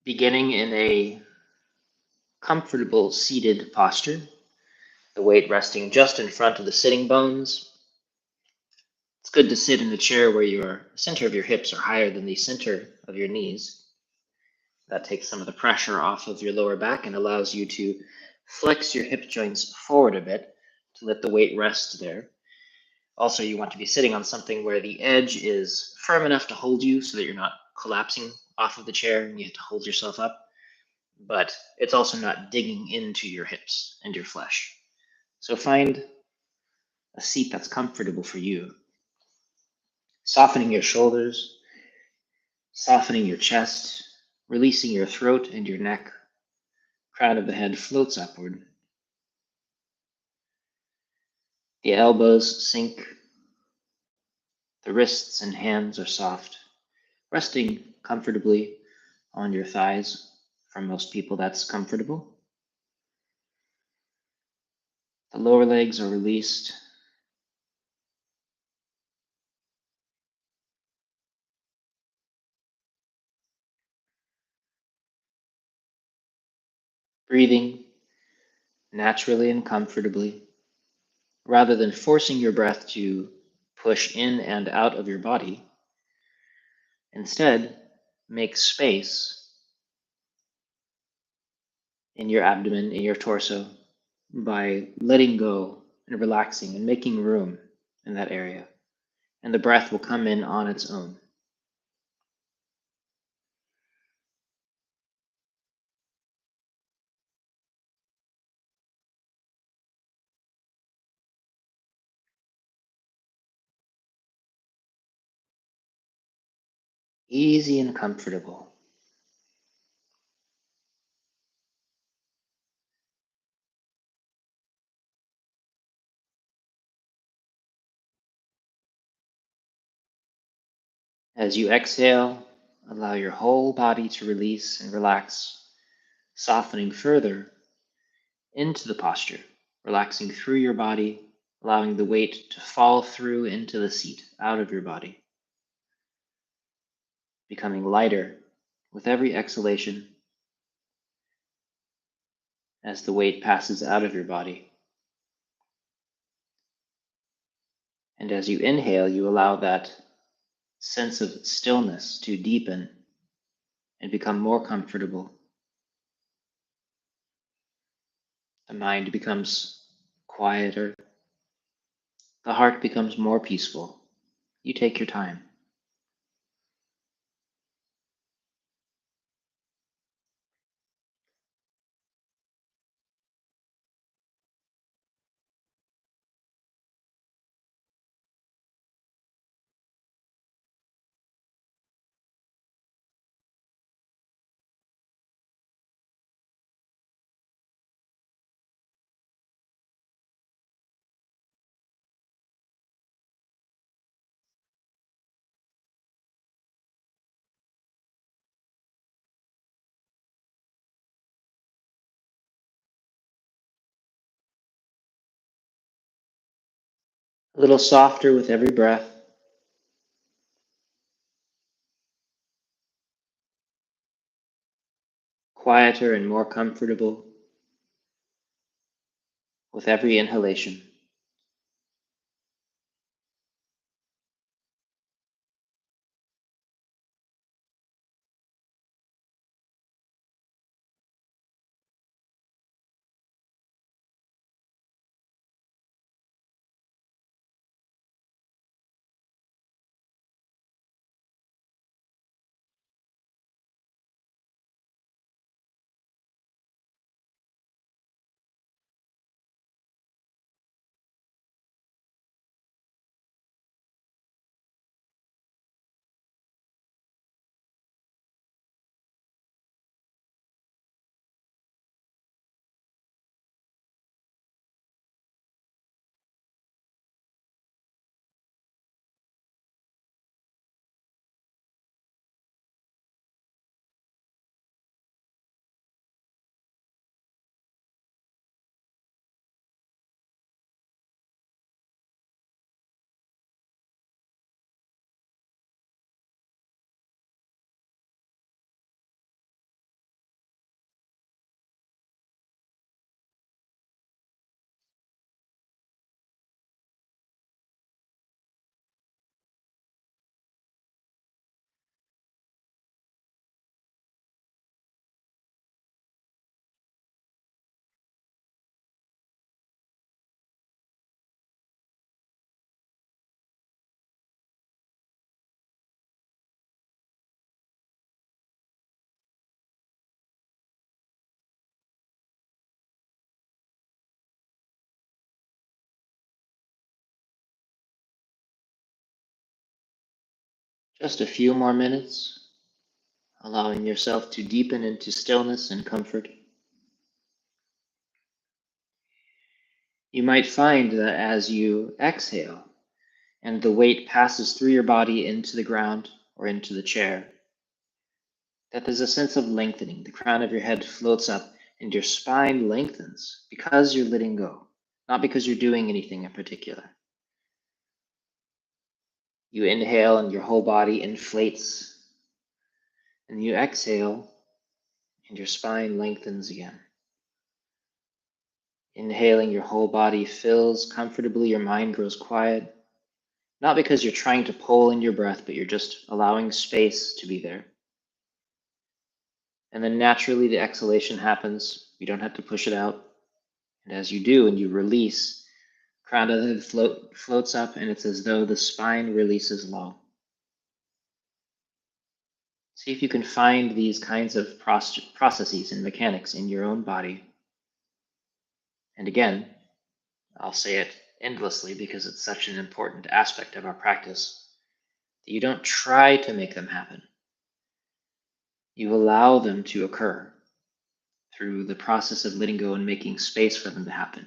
Beginning in a comfortable seated posture, the weight resting just in front of the sitting bones. It's good to sit in a chair where the center of your hips are higher than the center of your knees. That takes some of the pressure off of your lower back and allows you to flex your hip joints forward a bit to let the weight rest there. Also, you want to be sitting on something where the edge is firm enough to hold you so that you're not collapsing off of the chair and you have to hold yourself up, but it's also not digging into your hips and your flesh. So find a seat that's comfortable for you. Softening your shoulders, softening your chest, releasing your throat and your neck. Crown of the head floats upward. The elbows sink. The wrists and hands are soft, resting comfortably on your thighs. For most people, that's comfortable. The lower legs are released. Breathing naturally and comfortably, rather than forcing your breath to push in and out of your body. Instead, make space in your abdomen, in your torso, by letting go and relaxing and making room in that area. And the breath will come in on its own. Easy and comfortable. As you exhale, allow your whole body to release and relax, softening further into the posture, relaxing through your body, allowing the weight to fall through into the seat, out of your body, becoming lighter with every exhalation as the weight passes out of your body. And as you inhale, you allow that sense of stillness to deepen and become more comfortable. The mind becomes quieter. The heart becomes more peaceful. You take your time. A little softer with every breath. Quieter and more comfortable with every inhalation. Just a few more minutes, allowing yourself to deepen into stillness and comfort. You might find that as you exhale and the weight passes through your body into the ground or into the chair, that there's a sense of lengthening. The crown of your head floats up and your spine lengthens because you're letting go, not because you're doing anything in particular. You inhale and your whole body inflates, and you exhale and your spine lengthens again. Inhaling, your whole body fills comfortably, your mind grows quiet, not because you're trying to pull in your breath, but you're just allowing space to be there. And then naturally the exhalation happens. You don't have to push it out. And as you do and you release, crown of the head floats up, and it's as though the spine releases long. See if you can find these kinds of processes and mechanics in your own body. And again, I'll say it endlessly because it's such an important aspect of our practice, that you don't try to make them happen. You allow them to occur through the process of letting go and making space for them to happen.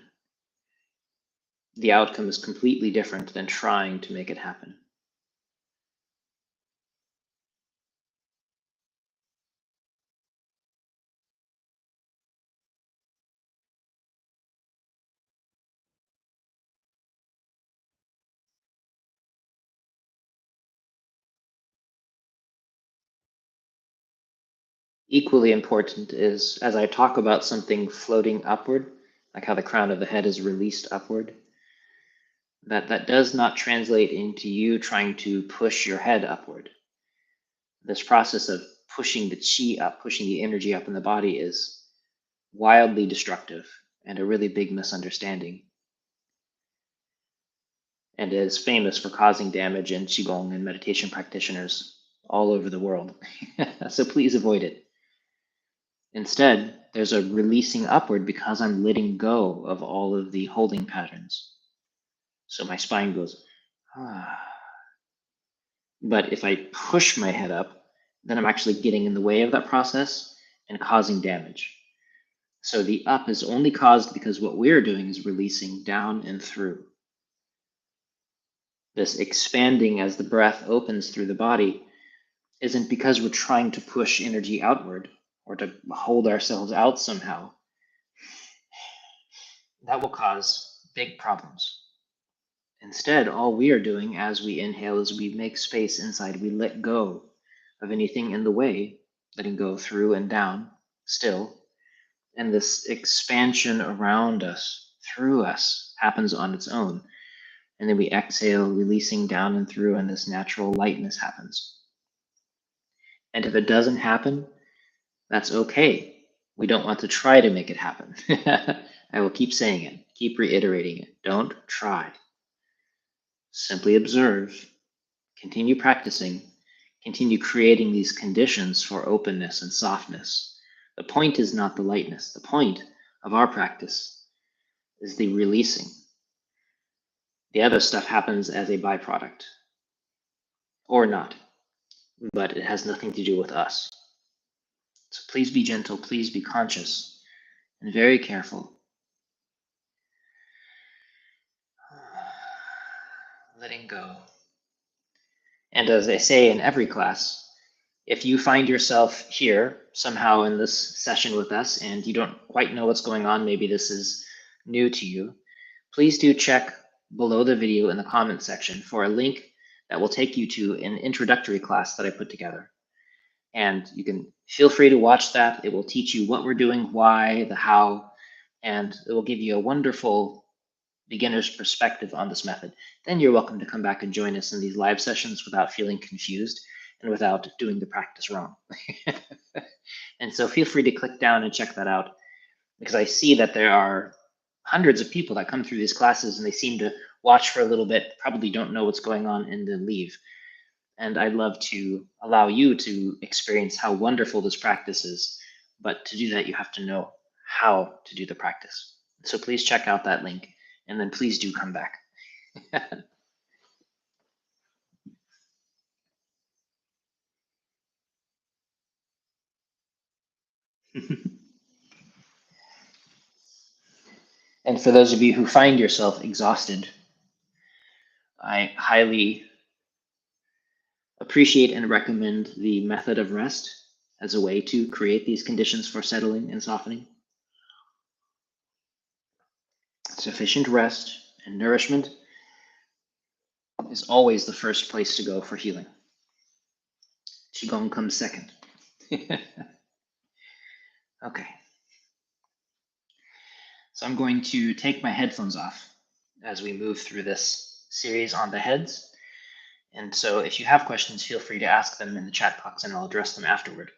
The outcome is completely different than trying to make it happen. Equally important is, as I talk about something floating upward, like how the crown of the head is released upward, that does not translate into you trying to push your head upward. This process of pushing the chi up, pushing the energy up in the body is wildly destructive and a really big misunderstanding, and is famous for causing damage in Qigong and meditation practitioners all over the world. So please avoid it. Instead, there's a releasing upward because I'm letting go of all of the holding patterns. So my spine goes, ah. But if I push my head up, then I'm actually getting in the way of that process and causing damage. So the up is only caused because what we're doing is releasing down and through. This expanding as the breath opens through the body isn't because we're trying to push energy outward or to hold ourselves out somehow. That will cause big problems. Instead, all we are doing as we inhale is we make space inside. We let go of anything in the way, letting go through and down still. And this expansion around us, through us, happens on its own. And then we exhale, releasing down and through, and this natural lightness happens. And if it doesn't happen, that's okay. We don't want to try to make it happen. I will keep saying it, keep reiterating it. Don't try. Simply observe, continue practicing, continue creating these conditions for openness and softness. The point is not the lightness. The point of our practice is the releasing. The other stuff happens as a byproduct, or not, but it has nothing to do with us. So please be gentle, please be conscious, and very careful. Letting go. And as I say in every class, if you find yourself here somehow in this session with us and you don't quite know what's going on, maybe this is new to you, please do check below the video in the comment section for a link that will take you to an introductory class that I put together. And you can feel free to watch that. It will teach you what we're doing, why, the how, and it will give you a wonderful beginner's perspective on this method. Then you're welcome to come back and join us in these live sessions without feeling confused and without doing the practice wrong. And so feel free to click down and check that out, because I see that there are hundreds of people that come through these classes and they seem to watch for a little bit, probably don't know what's going on, and then leave. And I'd love to allow you to experience how wonderful this practice is. But to do that, you have to know how to do the practice. So please check out that link, and then please do come back. And for those of you who find yourself exhausted, I highly appreciate and recommend the method of rest as a way to create these conditions for settling and softening. Sufficient rest and nourishment is always the first place to go for healing. Qigong comes second. Okay. So I'm going to take my headphones off as we move through this series on the heads. And so if you have questions, feel free to ask them in the chat box and I'll address them afterward.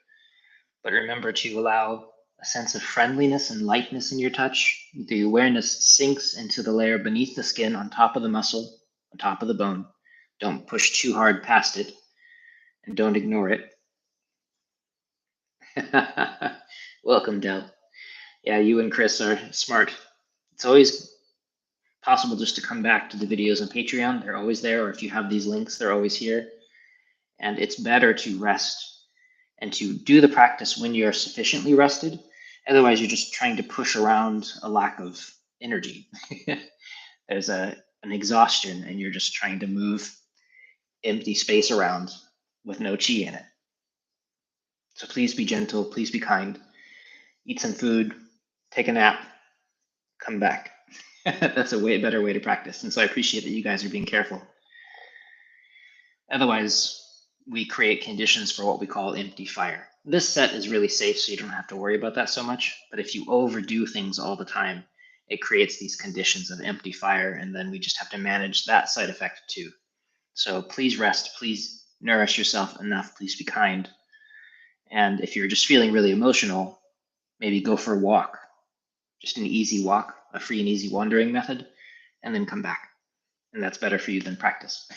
But remember to allow a sense of friendliness and lightness in your touch. The awareness sinks into the layer beneath the skin, on top of the muscle, on top of the bone. Don't push too hard past it, and don't ignore it. Welcome, Del. Yeah, you and Chris are smart. It's always possible just to come back to the videos on Patreon. They're always there, or if you have these links, they're always here. And it's better to rest and to do the practice when you're sufficiently rested. Otherwise, you're just trying to push around a lack of energy. There's an exhaustion, and you're just trying to move empty space around with no chi in it. So please be gentle, please be kind. Eat some food, take a nap, come back. That's a way better way to practice. And so I appreciate that you guys are being careful. Otherwise, we create conditions for what we call empty fire. This set is really safe, so you don't have to worry about that so much. But if you overdo things all the time, it creates these conditions of empty fire, and then we just have to manage that side effect too. So please rest, please nourish yourself enough, please be kind. And if you're just feeling really emotional, maybe go for a walk, just an easy walk, a free and easy wandering method, and then come back. And that's better for you than practice.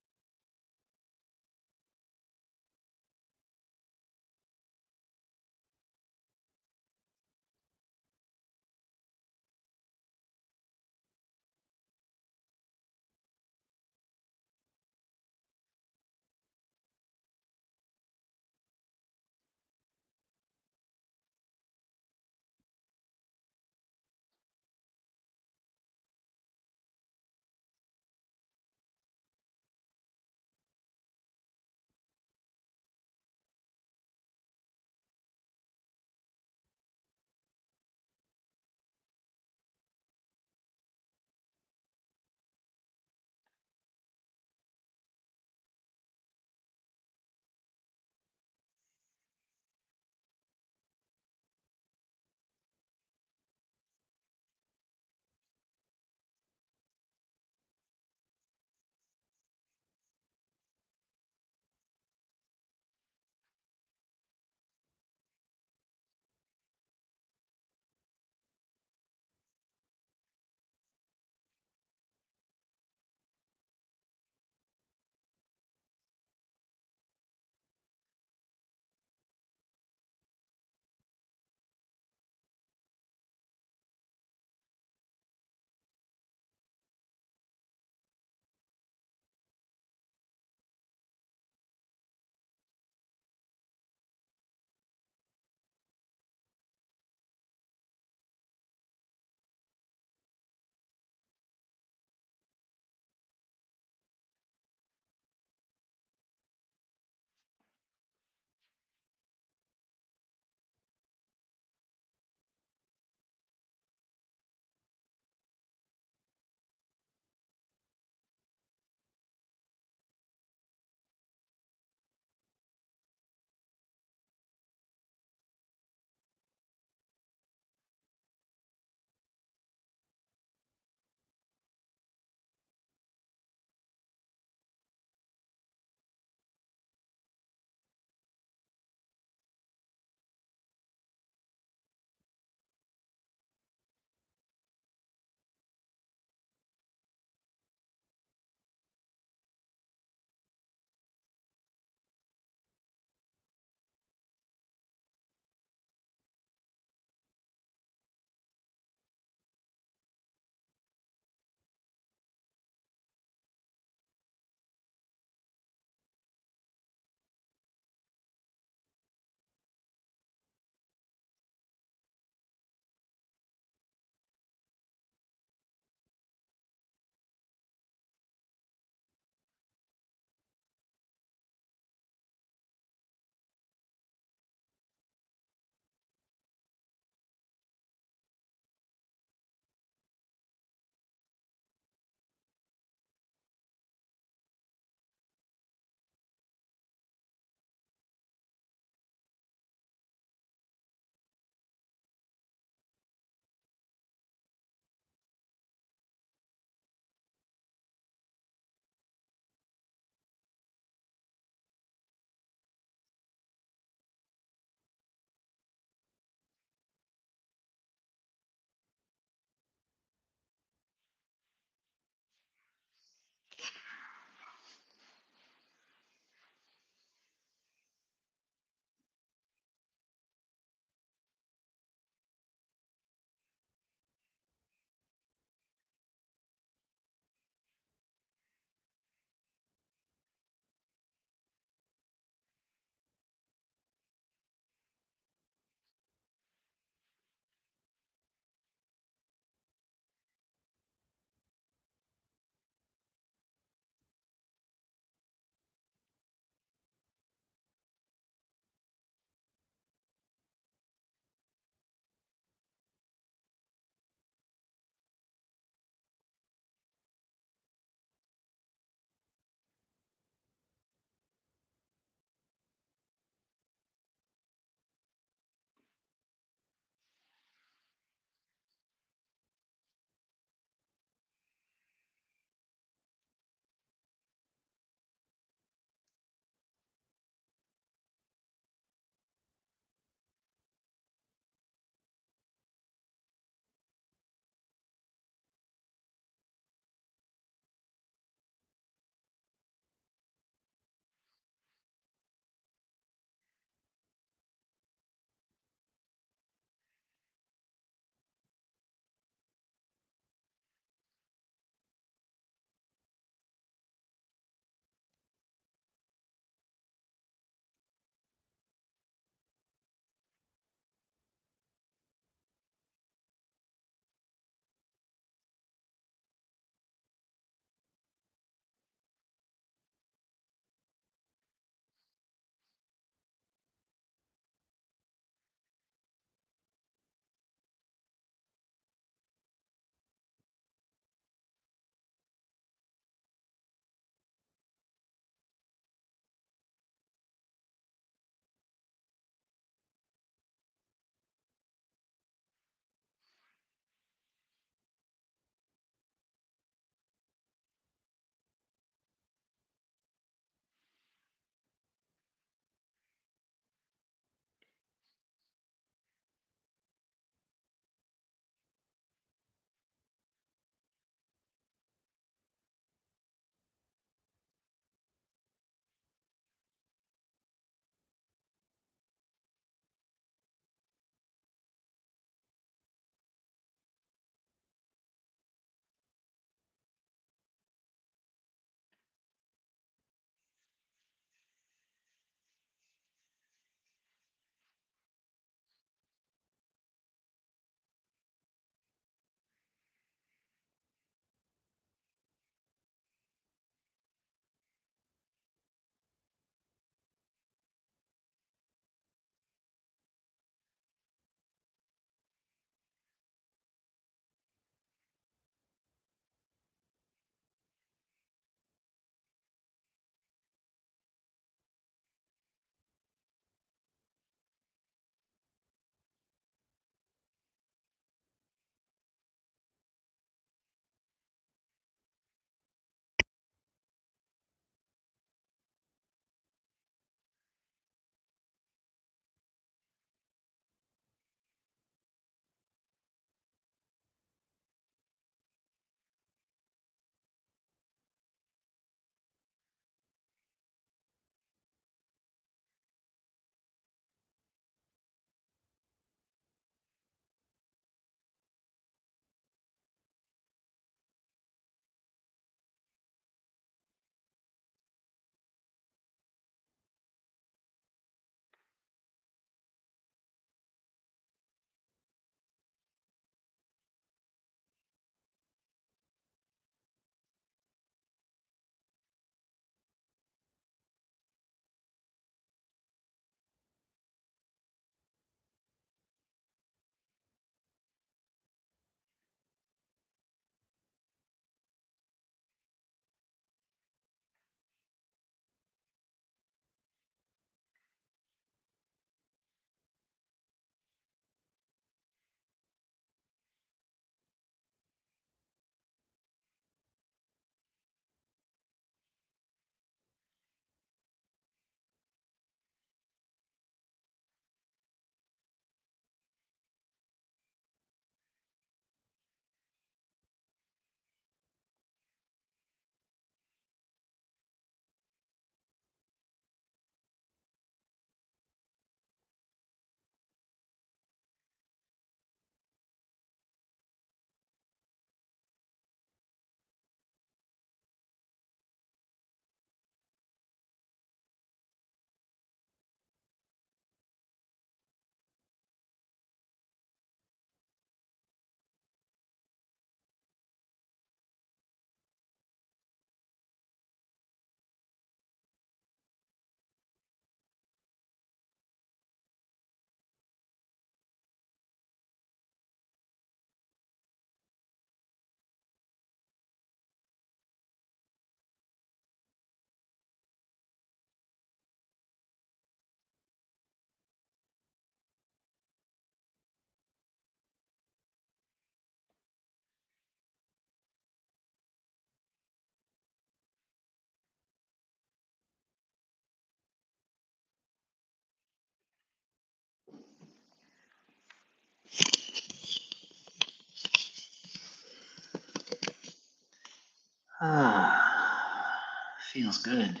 Feels good.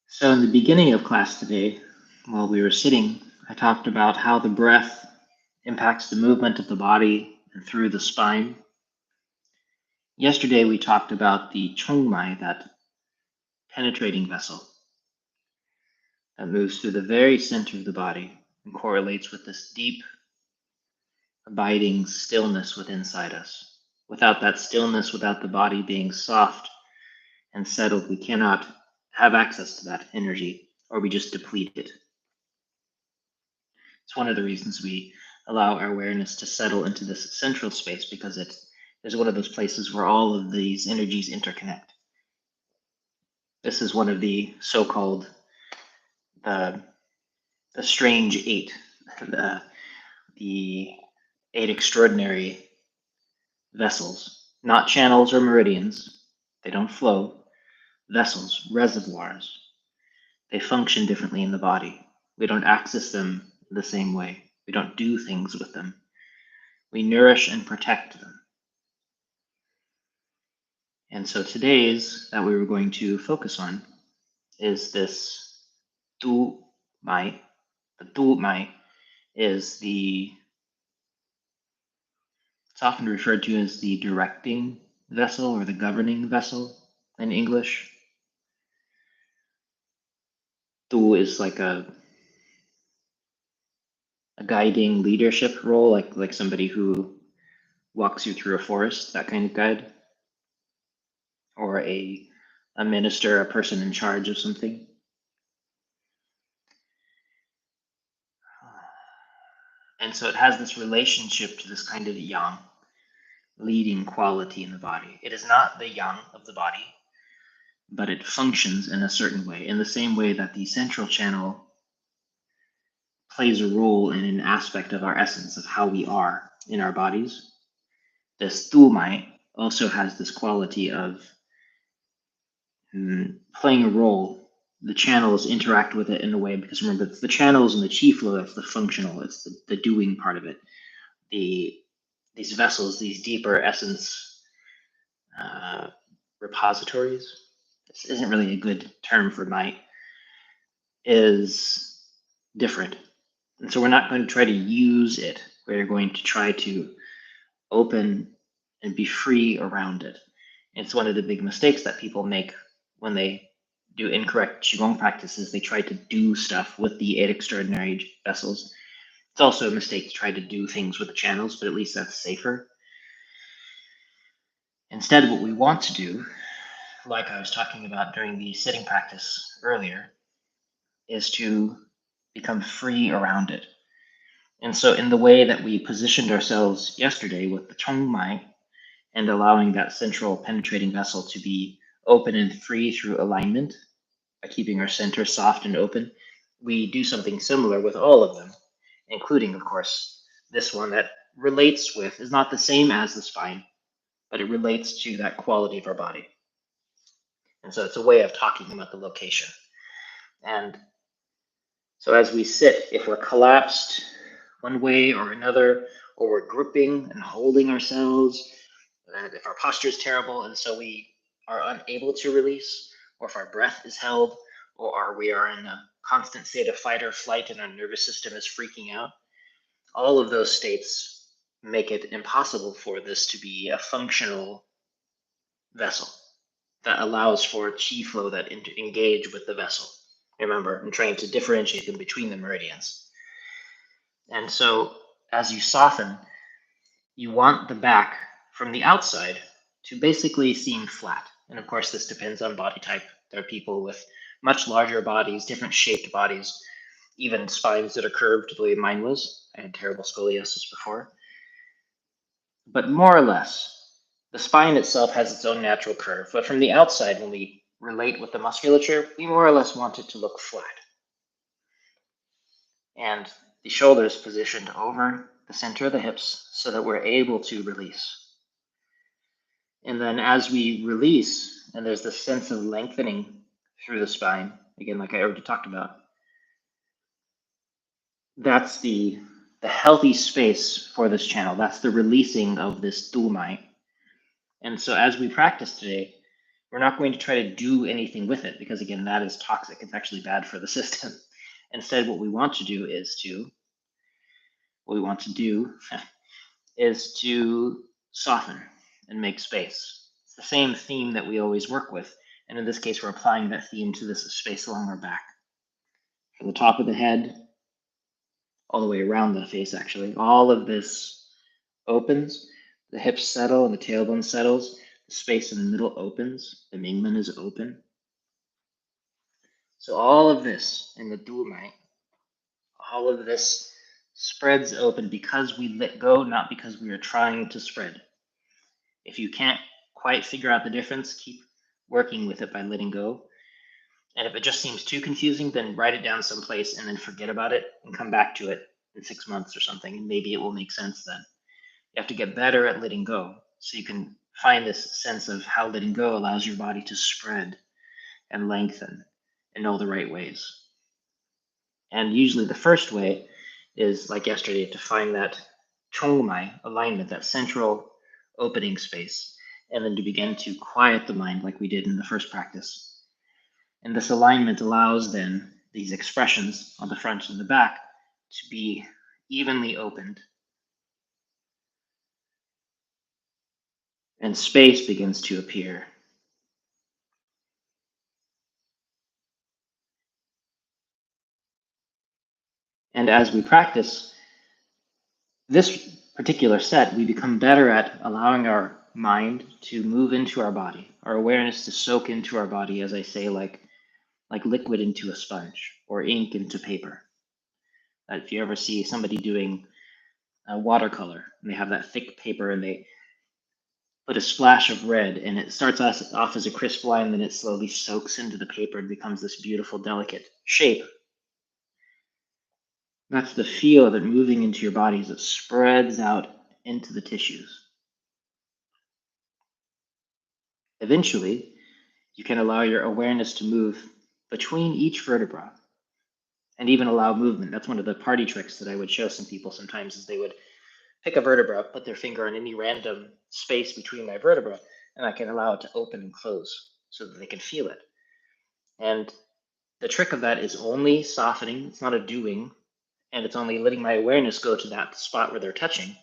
So in the beginning of class today, while we were sitting, I talked about how the breath impacts the movement of the body and through the spine. Yesterday, we talked about the chongmai, that penetrating vessel that moves through the very center of the body and correlates with this deep, abiding stillness within inside us. Without that stillness, without the body being soft and settled, we cannot have access to that energy, or we just deplete it. It's one of the reasons we allow our awareness to settle into this central space, because it is one of those places where all of these energies interconnect. This is one of the so-called the strange eight, the eight extraordinary vessels, not channels or meridians. They don't flow. Vessels, reservoirs. They function differently in the body. We don't access them the same way. We don't do things with them. We nourish and protect them. And so today's that we were going to focus on is this tu mai. The tu mai is it's often referred to as the directing vessel or the governing vessel in English. Tu is like a guiding leadership role, like somebody who walks you through a forest, that kind of guide, or a minister, a person in charge of something. And so it has this relationship to this kind of yang, leading quality in the body. It is not the yang of the body, but it functions in a certain way, in the same way that the central channel plays a role in an aspect of our essence, of how we are in our bodies. This tu mai also has this quality of playing a role. The channels interact with it in a way, because remember, it's the channels and the chi flow that's the functional, it's the doing part of it. These vessels, these deeper essence repositories, this isn't really a good term for mai, is different. And so we're not going to try to use it. We're going to try to open and be free around it. It's one of the big mistakes that people make when they do incorrect Qigong practices. They try to do stuff with the eight extraordinary vessels. It's also a mistake to try to do things with the channels, but at least that's safer. Instead, what we want to do, like I was talking about during the sitting practice earlier, is to become free around it. And so in the way that we positioned ourselves yesterday with the chongmai and allowing that central penetrating vessel to be open and free through alignment, by keeping our center soft and open, we do something similar with all of them, including, of course, this one that relates with, is not the same as the spine, but it relates to that quality of our body. And so it's a way of talking about the location. And so as we sit, if we're collapsed one way or another, or we're gripping and holding ourselves, and if our posture is terrible and so we are unable to release, or if our breath is held, or we are in a constant state of fight or flight and our nervous system is freaking out, all of those states make it impossible for this to be a functional vessel that allows for chi flow that engage with the vessel. Remember, I'm trying to differentiate them between the meridians. And so as you soften, you want the back from the outside to basically seem flat. And of course, this depends on body type. There are people with much larger bodies, different shaped bodies, even spines that are curved the way mine was. I had terrible scoliosis before. But more or less, the spine itself has its own natural curve. But from the outside, when we relate with the musculature, we more or less want it to look flat. And the shoulders positioned over the center of the hips so that we're able to release. And then as we release, and there's this sense of lengthening through the spine, again, like I already talked about, that's the the healthy space for this channel. That's the releasing of this dumai. And so as we practice today, we're not going to try to do anything with it because, again, that is toxic. It's actually bad for the system. Instead, what we want to do is to soften and make space. It's the same theme that we always work with. And in this case, we're applying that theme to this space along our back. From the top of the head, all the way around the face, actually. All of this opens. The hips settle and the tailbone settles. The space in the middle opens. The Mingmen is open. So all of this in the dumai, all of this spreads open because we let go, not because we are trying to spread. If you can't quite figure out the difference, keep working with it by letting go. And if it just seems too confusing, then write it down someplace and then forget about it and come back to it in 6 months or something, and maybe it will make sense then. You have to get better at letting go so you can find this sense of how letting go allows your body to spread and lengthen in all the right ways. And usually the first way is, like yesterday, to find that chongmai alignment, that central opening space, and then to begin to quiet the mind like we did in the first practice. And this alignment allows then these expressions on the front and the back to be evenly opened. And space begins to appear. And as we practice this particular set, we become better at allowing our mind to move into our body, our awareness to soak into our body, as I say, like liquid into a sponge or ink into paper. If you ever see somebody doing a watercolor and they have that thick paper and they put a splash of red and it starts off as a crisp line, then it slowly soaks into the paper and becomes this beautiful, delicate shape. That's the feel of it moving into your body as it spreads out into the tissues. Eventually, you can allow your awareness to move between each vertebra and even allow movement. That's one of the party tricks that I would show some people sometimes, is they would pick a vertebra, put their finger on any random space between my vertebra, and I can allow it to open and close so that they can feel it. And the trick of that is only softening. It's not a doing, and it's only letting my awareness go to that spot where they're touching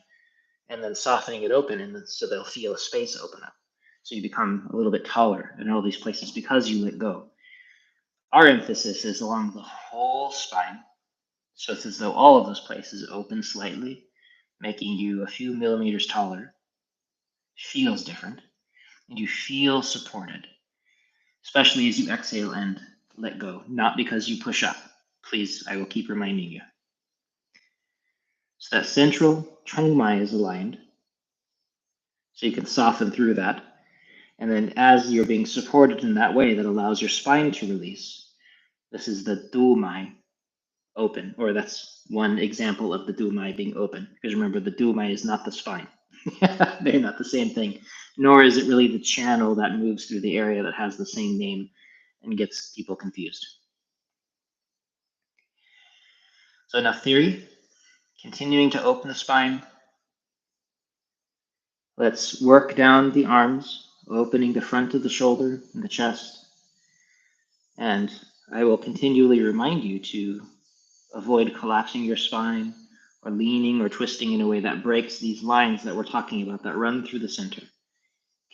and then softening it open, and so they'll feel a space open up. So you become a little bit taller in all these places because you let go. Our emphasis is along the whole spine. So it's as though all of those places open slightly, making you a few millimeters taller. Feels different, and you feel supported, especially as you exhale and let go, not because you push up. Please, I will keep reminding you. So that central chongmai is aligned, so you can soften through that. And then as you're being supported in that way that allows your spine to release, this is the dumai open, or that's one example of the dumai being open. Because remember, the dumai is not the spine. They're not the same thing, nor is it really the channel that moves through the area that has the same name and gets people confused. So enough theory. Continuing to open the spine. Let's work down the arms, opening the front of the shoulder and the chest. And I will continually remind you to avoid collapsing your spine or leaning or twisting in a way that breaks these lines that we're talking about that run through the center.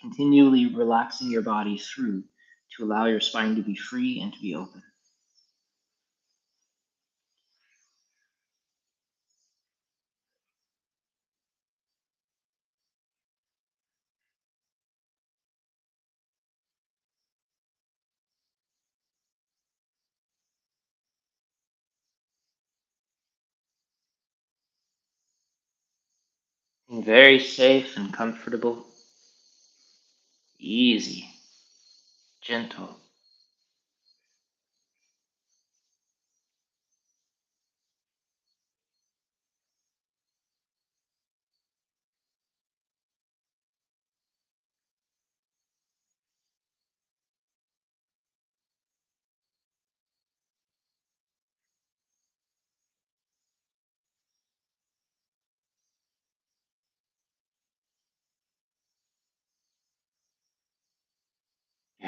Continually relaxing your body through to allow your spine to be free and to be open. Being very safe and comfortable, easy, gentle.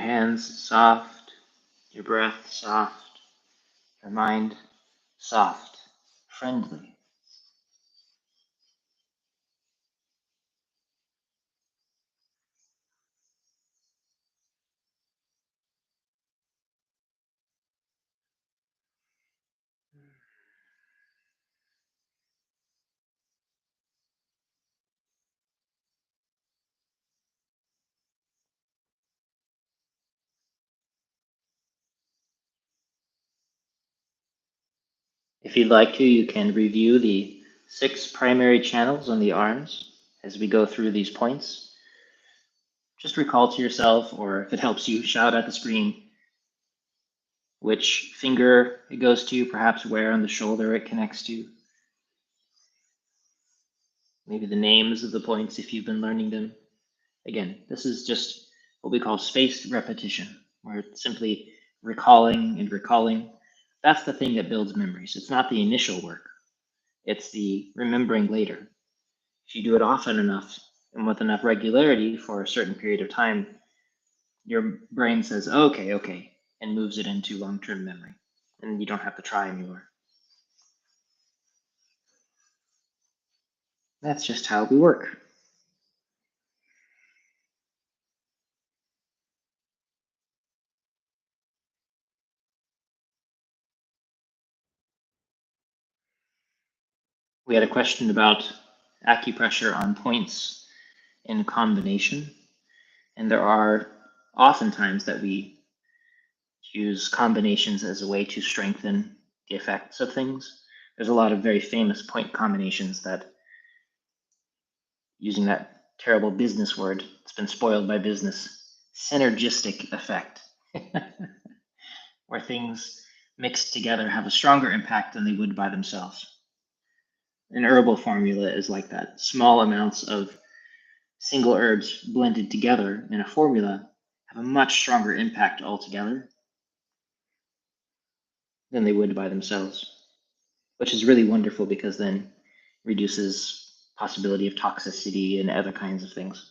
hands soft, your breath soft, your mind soft, friendly. If you'd like to, you can review the 6 primary channels on the arms as we go through these points. Just recall to yourself, or if it helps you, shout at the screen which finger it goes to, perhaps where on the shoulder it connects to. Maybe the names of the points if you've been learning them. Again, this is just what we call spaced repetition, where it's simply recalling and recalling. That's the thing that builds memories. It's not the initial work. It's the remembering later. If you do it often enough and with enough regularity for a certain period of time, your brain says, okay, and moves it into long-term memory. And you don't have to try anymore. That's just how we work. We had a question about acupressure on points in combination. And there are often times that we use combinations as a way to strengthen the effects of things. There's a lot of very famous point combinations that, using that terrible business word, it's been spoiled by business, synergistic effect, where things mixed together have a stronger impact than they would by themselves. An herbal formula is like that. Small amounts of single herbs blended together in a formula have a much stronger impact altogether than they would by themselves, which is really wonderful because then reduces possibility of toxicity and other kinds of things.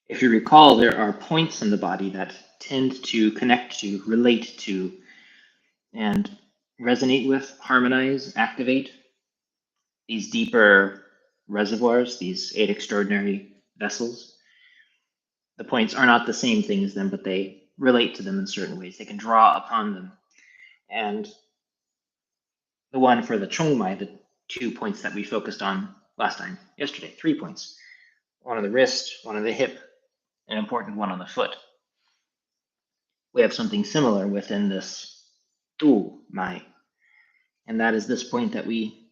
If you recall, there are points in the body that tend to connect to, relate to, and resonate with, harmonize, activate these deeper reservoirs, these 8 extraordinary vessels. The points are not the same thing as them, but they relate to them in certain ways. They can draw upon them. And the one for the Chongmai, the 2 points that we focused on yesterday, 3 points. One on the wrist, one on the hip, an important one on the foot. We have something similar within this Du Mai. And that is this point that we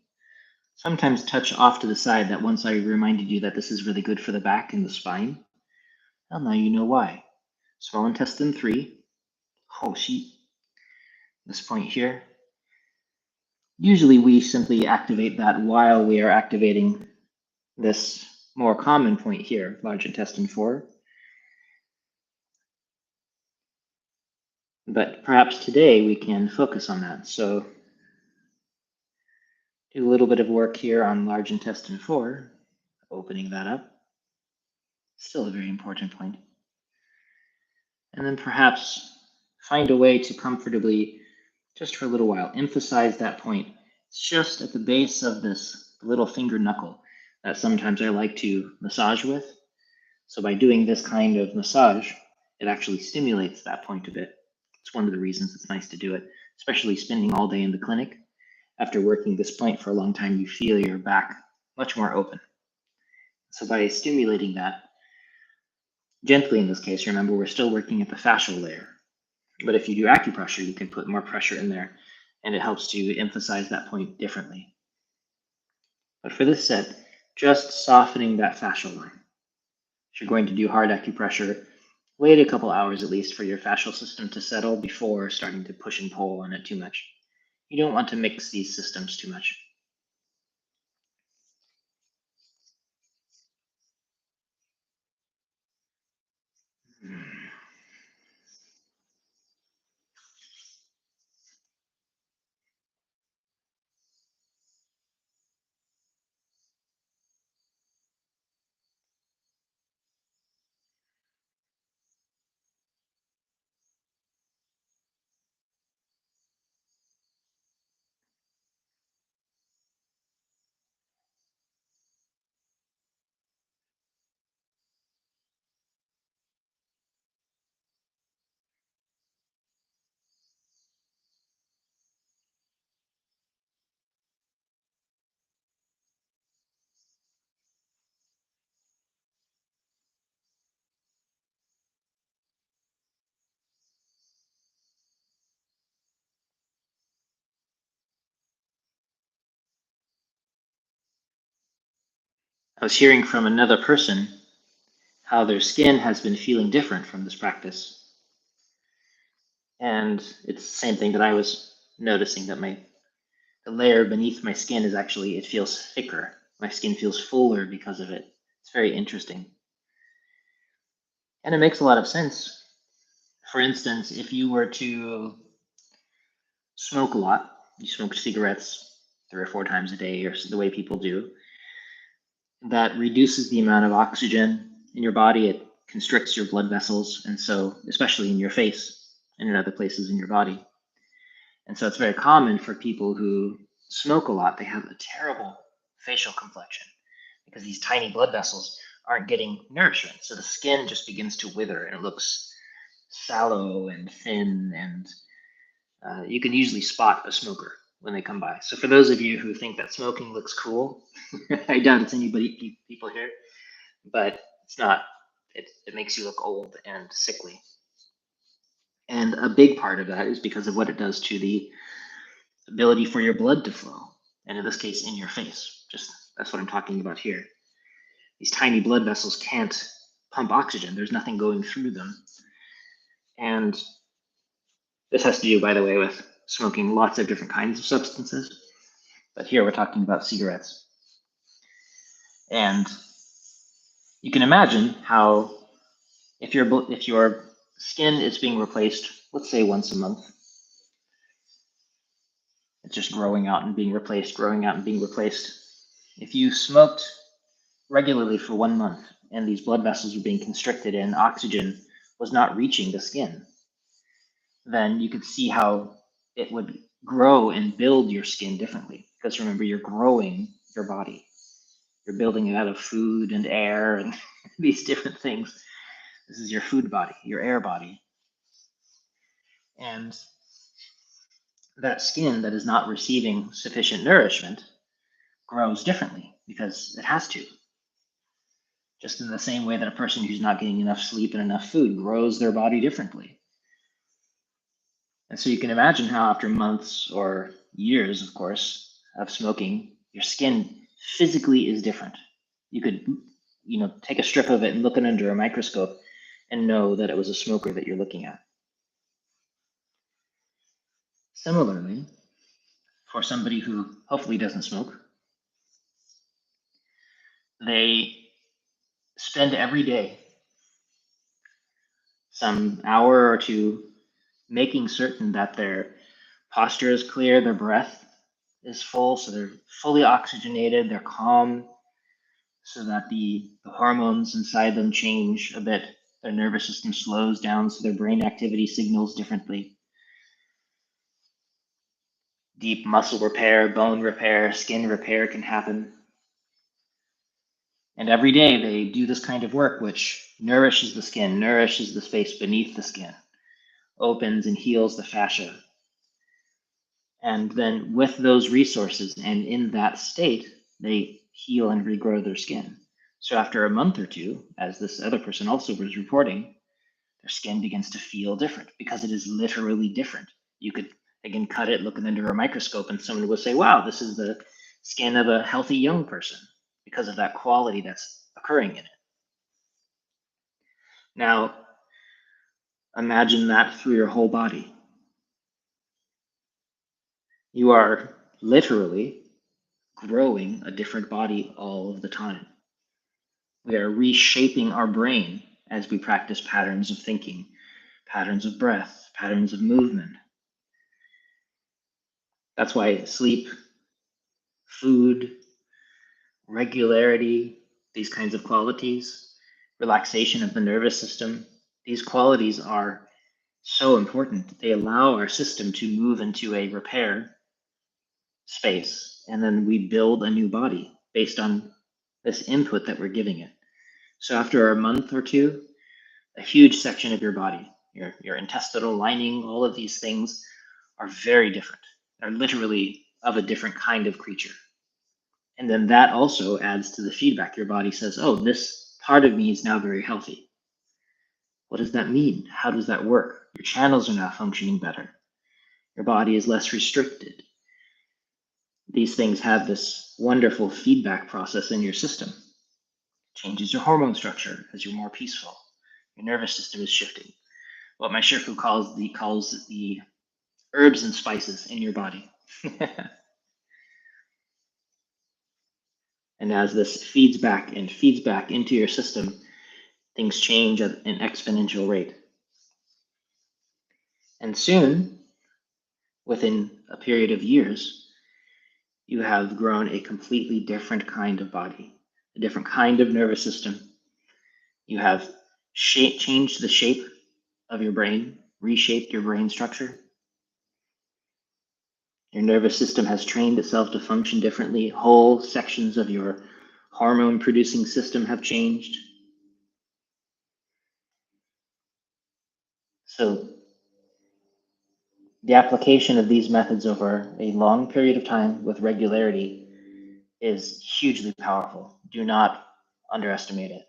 sometimes touch off to the side, that once I reminded you that this is really good for the back and the spine. Well, now you know why. Small intestine 3, Hoshi, this point here. Usually we simply activate that while we are activating this more common point here, large intestine 4. But perhaps today we can focus on that. So do a little bit of work here on large intestine 4, opening that up. Still a very important point. And then perhaps find a way to comfortably, just for a little while, emphasize that point. It's just at the base of this little finger knuckle that sometimes I like to massage with. So by doing this kind of massage, it actually stimulates that point a bit. It's one of the reasons it's nice to do it, especially spending all day in the clinic. After working this point for a long time, you feel your back much more open. So by stimulating that, gently in this case, remember we're still working at the fascial layer. But if you do acupressure, you can put more pressure in there, and it helps to emphasize that point differently. But for this set, just softening that fascial line. If you're going to do hard acupressure, wait a couple hours at least for your fascial system to settle before starting to push and pull on it too much. You don't want to mix these systems too much. I was hearing from another person how their skin has been feeling different from this practice. And it's the same thing that I was noticing, that the layer beneath my skin is actually, it feels thicker. My skin feels fuller because of it. It's very interesting. And it makes a lot of sense. For instance, if you were to smoke a lot, you smoke cigarettes 3 or 4 times a day, or the way people do, that reduces the amount of oxygen in your body. It constricts your blood vessels, and so, especially in your face and in other places in your body. And so it's very common for people who smoke a lot, they have a terrible facial complexion because these tiny blood vessels aren't getting nourishment. So the skin just begins to wither and it looks sallow and thin, and you can usually spot a smoker when they come by. So for those of you who think that smoking looks cool, I doubt it's people here, but it's not. It makes you look old and sickly. And a big part of that is because of what it does to the ability for your blood to flow, and in this case, in your face. Just that's what I'm talking about here. These tiny blood vessels can't pump oxygen. There's nothing going through them. And this has to do, by the way, with smoking lots of different kinds of substances. But here we're talking about cigarettes. And you can imagine how if your skin is being replaced, let's say once a month, it's just growing out and being replaced, growing out and being replaced. If you smoked regularly for 1 month and these blood vessels were being constricted and oxygen was not reaching the skin, then you could see how it would grow and build your skin differently. Because remember, you're growing your body. You're building it out of food and air and these different things. This is your food body, your air body. And that skin that is not receiving sufficient nourishment grows differently because it has to. Just in the same way that a person who's not getting enough sleep and enough food grows their body differently. And so you can imagine how after months or years, of course, of smoking, your skin physically is different. You could, take a strip of it and look it under a microscope and know that it was a smoker that you're looking at. Similarly, for somebody who hopefully doesn't smoke, they spend every day some hour or two making certain that their posture is clear, their breath is full, so they're fully oxygenated, they're calm, so that the hormones inside them change a bit. Their nervous system slows down, so their brain activity signals differently. Deep muscle repair, bone repair, skin repair can happen. And every day they do this kind of work, which nourishes the skin, nourishes the space beneath the skin, opens and heals the fascia. And then with those resources and in that state, they heal and regrow their skin. So after a month or two, as this other person also was reporting, their skin begins to feel different because it is literally different. You could, again, cut it, look under a microscope, and someone will say, wow, this is the skin of a healthy young person because of that quality that's occurring in it. Now, imagine that through your whole body. You are literally growing a different body all of the time. We are reshaping our brain as we practice patterns of thinking, patterns of breath, patterns of movement. That's why sleep, food, regularity, these kinds of qualities, relaxation of the nervous system, these qualities are so important. They allow our system to move into a repair space, and then we build a new body based on this input that we're giving it. So after a month or two, a huge section of your body, your intestinal lining, all of these things are very different. They're literally of a different kind of creature. And then that also adds to the feedback. Your body says, oh, this part of me is now very healthy. What does that mean? How does that work? Your channels are now functioning better. Your body is less restricted. These things have this wonderful feedback process in your system. Changes your hormone structure as you're more peaceful. Your nervous system is shifting. What my Shifu calls the herbs and spices in your body. And as this feeds back into your system, things change at an exponential rate. And soon, within a period of years, you have grown a completely different kind of body, a different kind of nervous system. You have changed the shape of your brain, reshaped your brain structure. Your nervous system has trained itself to function differently. Whole sections of your hormone-producing system have changed. So the application of these methods over a long period of time with regularity is hugely powerful. Do not underestimate it.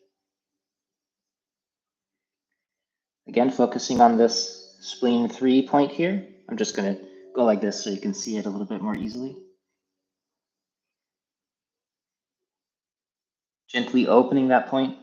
Again, focusing on this spleen 3 point here, I'm just going to go like this so you can see it a little bit more easily. Gently opening that point.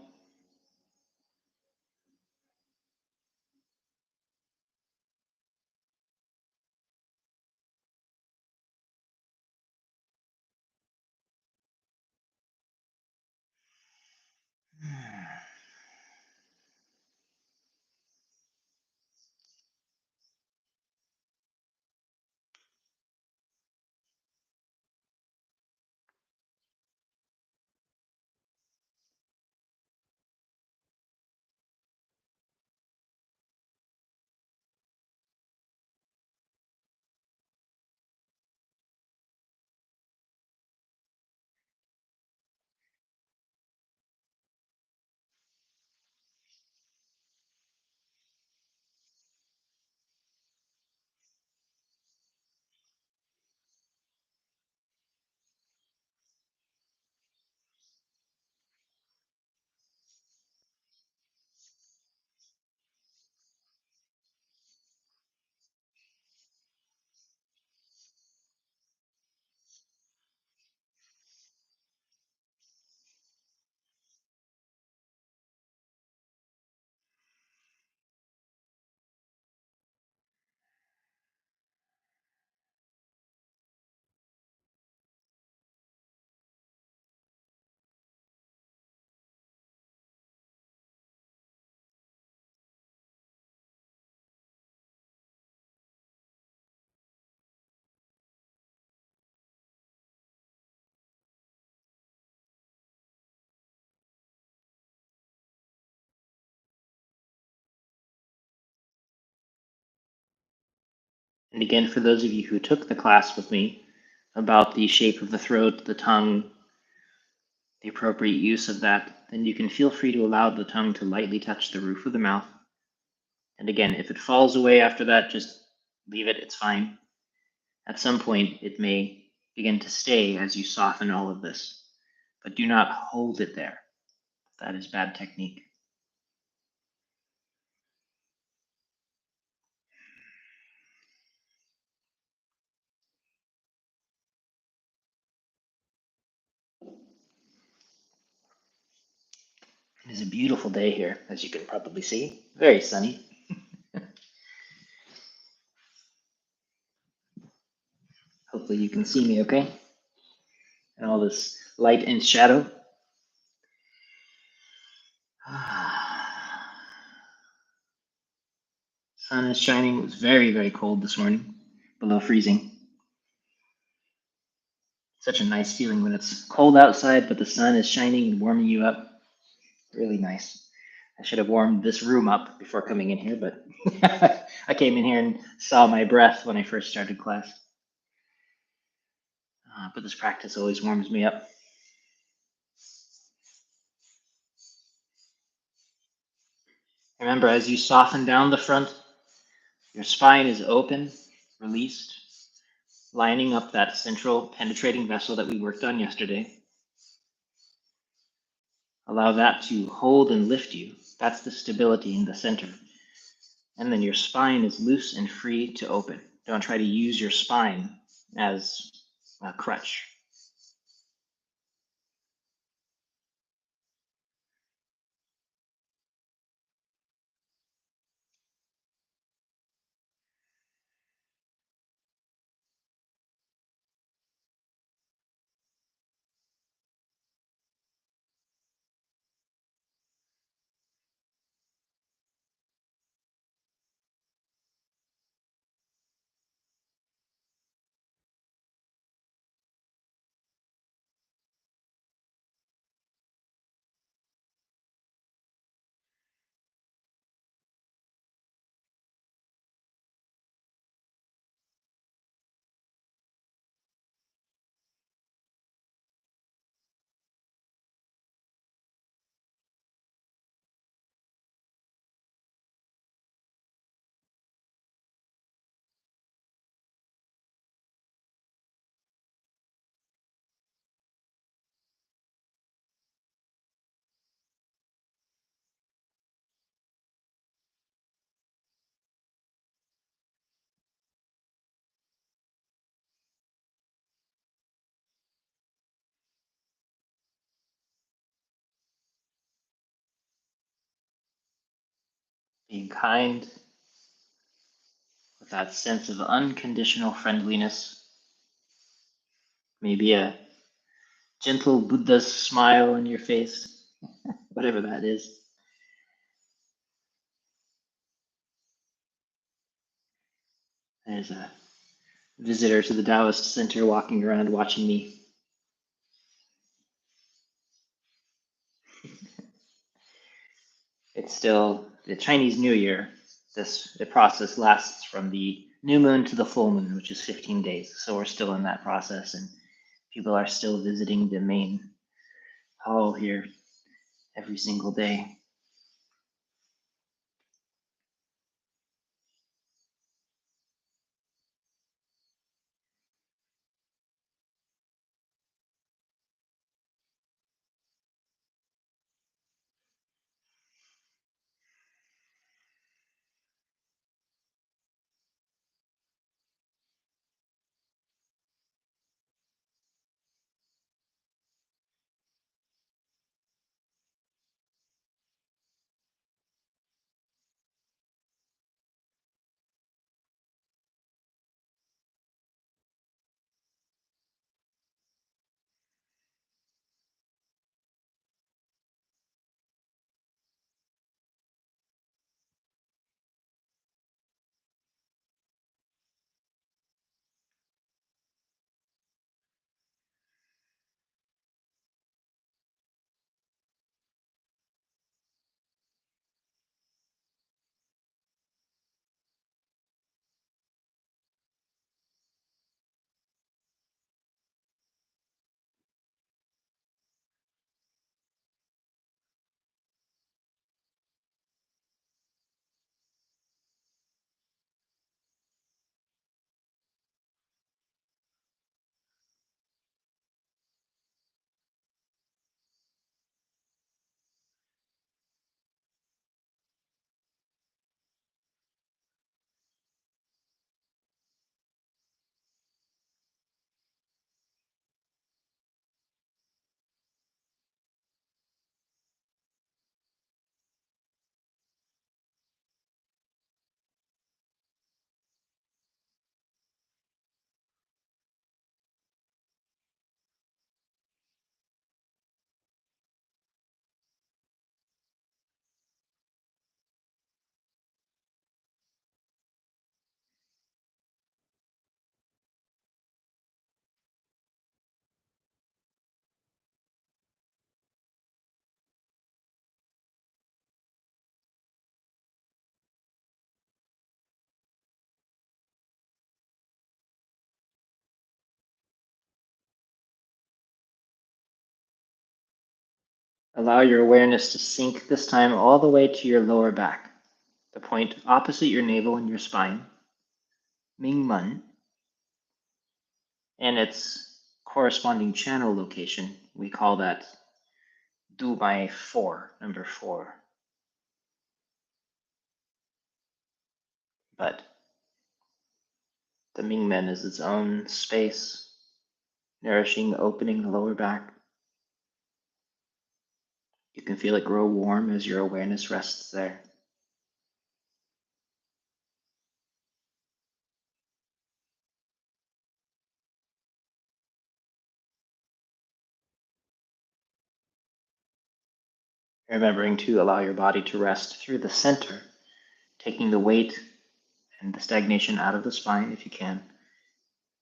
And again, for those of you who took the class with me about the shape of the throat, the tongue, the appropriate use of that, then you can feel free to allow the tongue to lightly touch the roof of the mouth. And again, if it falls away after that, just leave it, it's fine. At some point, it may begin to stay as you soften all of this. but do not hold it there. That is bad technique. It is a beautiful day here, as you can probably see. Very sunny. Hopefully you can see me okay. And all this light and shadow. Sun is shining. It was very, very cold this morning, below freezing. Such a nice feeling when it's cold outside, but the sun is shining and warming you up. Really nice. I should have warmed this room up before coming in here, but I came in here and saw my breath when I first started class. But this practice always warms me up. Remember, as you soften down the front, your spine is open, released, lining up that central penetrating vessel that we worked on yesterday. Allow that to hold and lift you. That's the stability in the center. And then your spine is loose and free to open. Don't try to use your spine as a crutch. Being kind with that sense of unconditional friendliness. Maybe a gentle Buddha's smile on your face, whatever that is. There's a visitor to the Daoist Center walking around watching me. It's still the Chinese New Year. The process lasts from the new moon to the full moon, which is 15 days. So we're still in that process, and people are still visiting the main hall here every single day. Allow your awareness to sink this time all the way to your lower back, the point opposite your navel and your spine, Mingmen, and its corresponding channel location. We call that Dubai 4, number 4. But the Mingmen is its own space, nourishing, opening the lower back. You can feel it grow warm as your awareness rests there. Remembering to allow your body to rest through the center, taking the weight and the stagnation out of the spine if you can.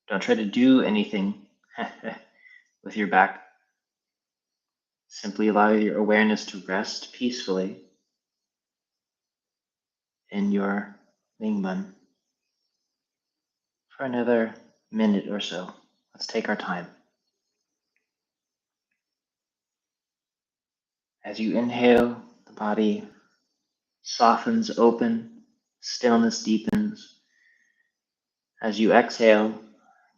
Don't try to do anything with your back. Simply allow your awareness to rest peacefully in your Mingmen for another minute or so. Let's take our time. As you inhale, the body softens open, stillness deepens. As you exhale,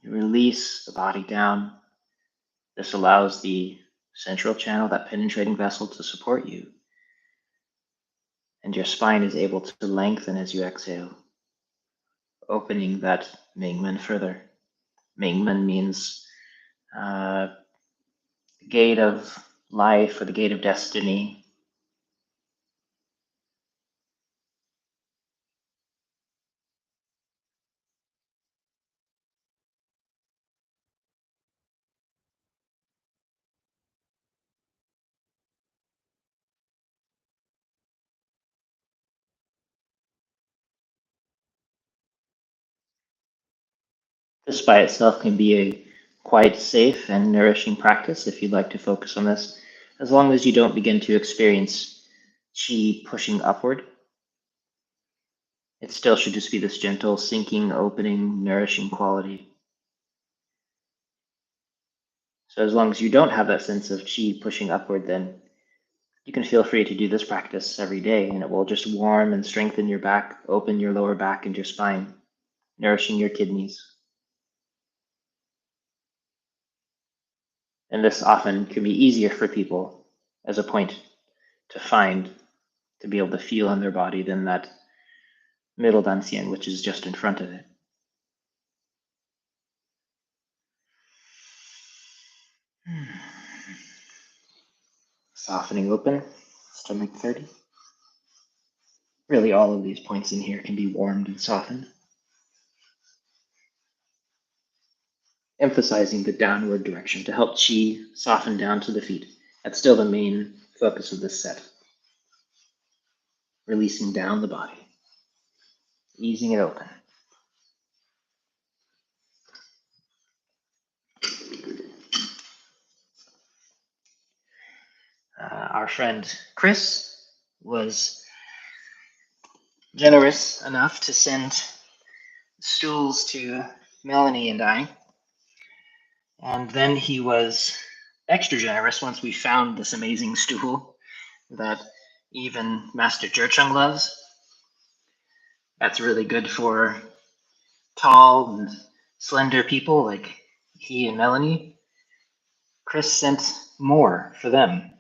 you release the body down. This allows the central channel, that penetrating vessel, to support you. And your spine is able to lengthen as you exhale, opening that Mingmen further. Mingmen means gate of life or the gate of destiny. This by itself can be a quite safe and nourishing practice if you'd like to focus on this, as long as you don't begin to experience qi pushing upward. It still should just be this gentle, sinking, opening, nourishing quality. So as long as you don't have that sense of qi pushing upward, then you can feel free to do this practice every day, and it will just warm and strengthen your back, open your lower back and your spine, nourishing your kidneys. And this often can be easier for people as a point to find, to be able to feel in their body than that middle danxian, which is just in front of it. Softening open, stomach 30. Really, all of these points in here can be warmed and softened. Emphasizing the downward direction to help qi soften down to the feet. That's still the main focus of this set. Releasing down the body, easing it open. Our friend Chris was generous enough to send stools to Melanie and I. And then he was extra generous once we found this amazing stool that even Master ZhiCheng loves. That's really good for tall and slender people like he and Melanie. Chris sent more for them.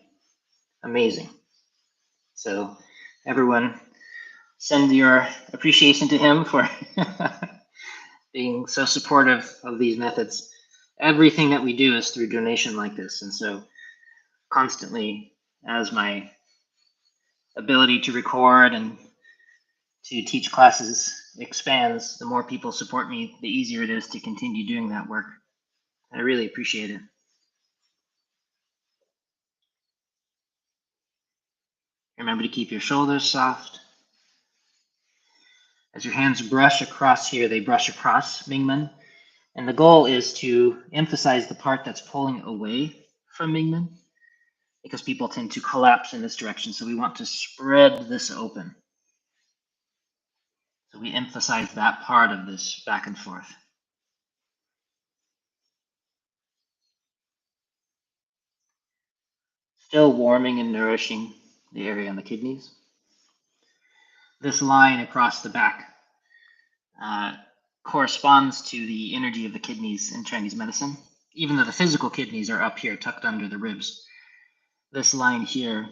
Amazing. So everyone, send your appreciation to him for being so supportive of these methods. Everything that we do is through donation like this. And so constantly, as my ability to record and to teach classes expands, the more people support me, the easier it is to continue doing that work. I really appreciate it. Remember to keep your shoulders soft. As your hands brush across here, they brush across Mingmen. And the goal is to emphasize the part that's pulling away from Mingmen, because people tend to collapse in this direction. So we want to spread this open. So we emphasize that part of this back and forth. Still warming and nourishing the area on the kidneys. This line across the back corresponds to the energy of the kidneys in Chinese medicine. Even though the physical kidneys are up here, tucked under the ribs, this line here,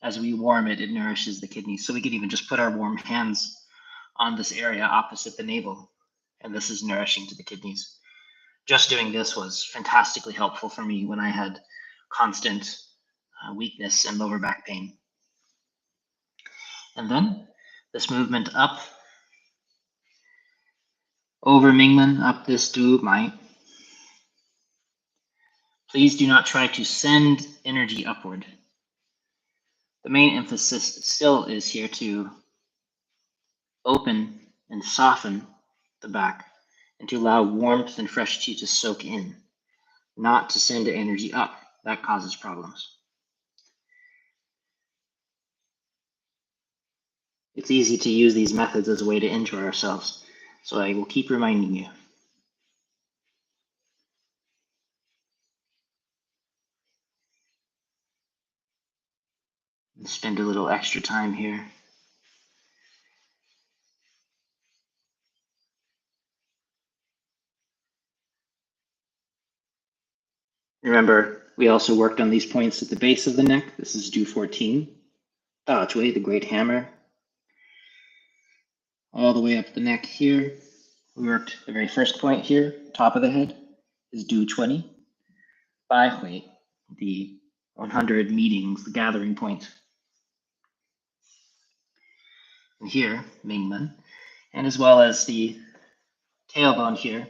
as we warm it, it nourishes the kidneys. So we could even just put our warm hands on this area opposite the navel, and this is nourishing to the kidneys. Just doing this was fantastically helpful for me when I had constant weakness and lower back pain. And then this movement up over Mingmen, up this Du Mai. Please do not try to send energy upward. The main emphasis still is here to open and soften the back and to allow warmth and fresh qi to soak in, not to send energy up. That causes problems. It's easy to use these methods as a way to injure ourselves, so I will keep reminding you. Spend a little extra time here. Remember, we also worked on these points at the base of the neck. This is Du 14. Da Zhui, the great hammer. All the way up the neck here. We worked the very first point here, top of the head, is Du 20. Bai Hui, the 100 meetings, the gathering point. And here, Mingmen, and as well as the tailbone here,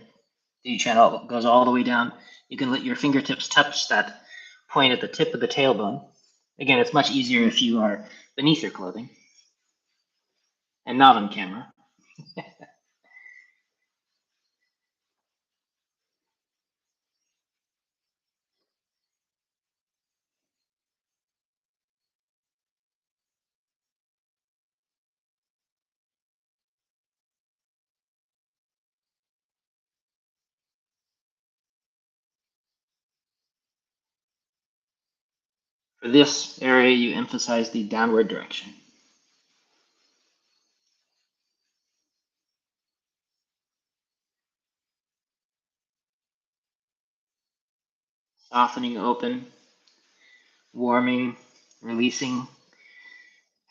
the channel goes all the way down. You can let your fingertips touch that point at the tip of the tailbone. Again, it's much easier if you are beneath your clothing and not on camera. For this area, you emphasize the downward direction. Softening open, warming, releasing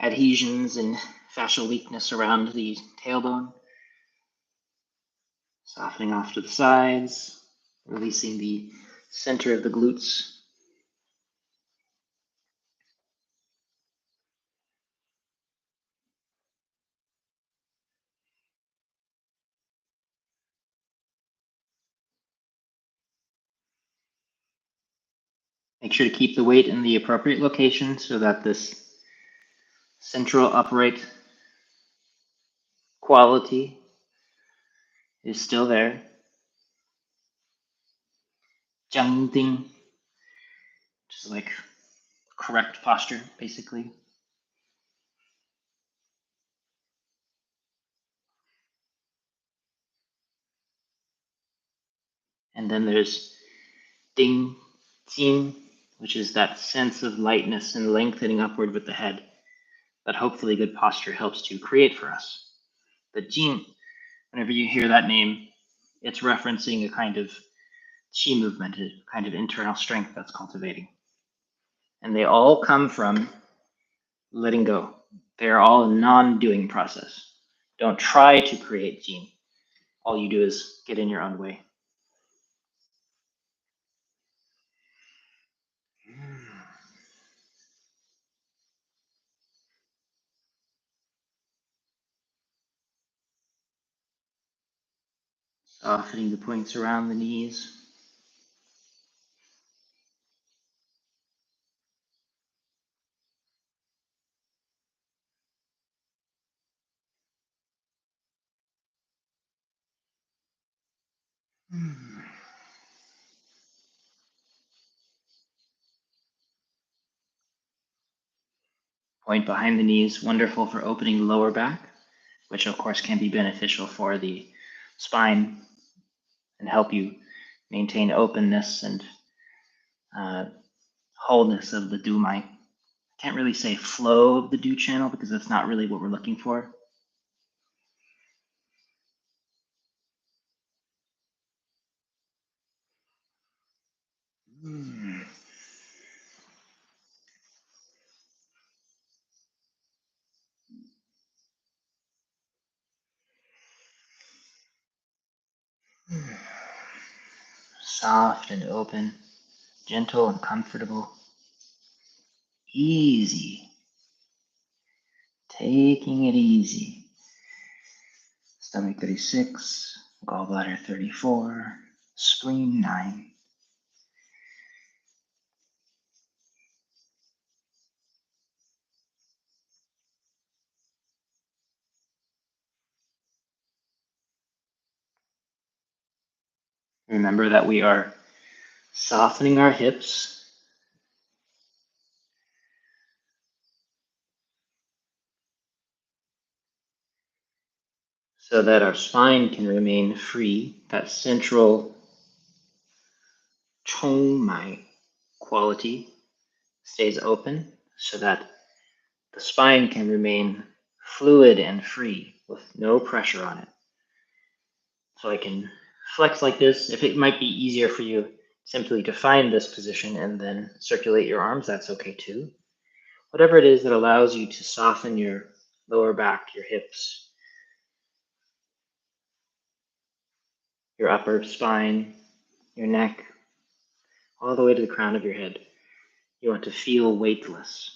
adhesions and fascial weakness around the tailbone. Softening off to the sides, releasing the center of the glutes. Make sure to keep the weight in the appropriate location so that this central upright quality is still there. Jiang Ding, which is like correct posture, basically. And then there's Ding Jing, which is that sense of lightness and lengthening upward with the head that hopefully good posture helps to create for us. The Jing, whenever you hear that name, it's referencing a kind of qi movement, a kind of internal strength that's cultivating. And they all come from letting go. They are all a non-doing process. Don't try to create jing. All you do is get in your own way. Softening the points around the knees. Point behind the knees, wonderful for opening the lower back, which of course can be beneficial for the spine and help you maintain openness and wholeness of the Du-mai. Can't really say flow of the Du channel because that's not really what we're looking for. Soft and open, gentle and comfortable, easy, taking it easy. Stomach 36, gallbladder 34, spleen 9. Remember that we are softening our hips so that our spine can remain free. That central chong-mai quality stays open so that the spine can remain fluid and free with no pressure on it. So I can flex like this. If it might be easier for you simply to find this position and then circulate your arms, that's okay too. Whatever it is that allows you to soften your lower back, your hips, your upper spine, your neck, all the way to the crown of your head. You want to feel weightless.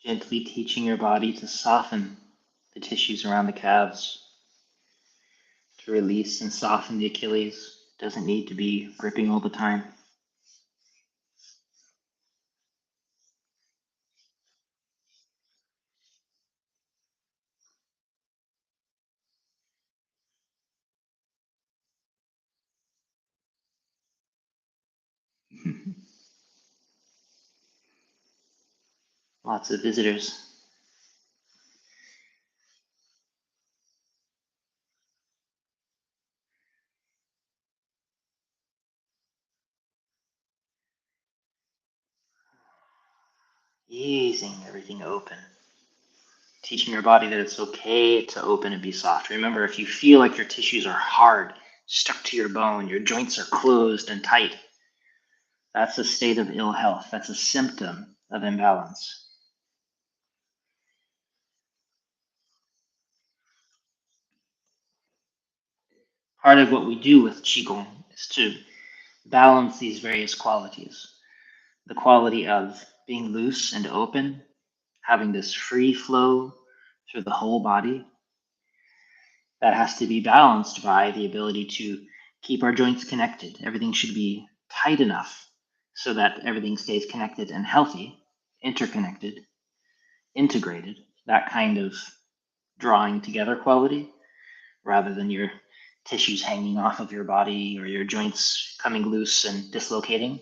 Gently teaching your body to soften the tissues around the calves, to release and soften the Achilles. It doesn't need to be gripping all the time. Lots of visitors. Easing everything open. Teaching your body that it's okay to open and be soft. Remember, if you feel like your tissues are hard, stuck to your bone, your joints are closed and tight, that's a state of ill health. That's a symptom of imbalance. Part of what we do with Qigong is to balance these various qualities. The quality of being loose and open, having this free flow through the whole body, that has to be balanced by the ability to keep our joints connected. Everything should be tight enough so that everything stays connected and healthy, interconnected, integrated, that kind of drawing together quality, rather than your tissues hanging off of your body or your joints coming loose and dislocating.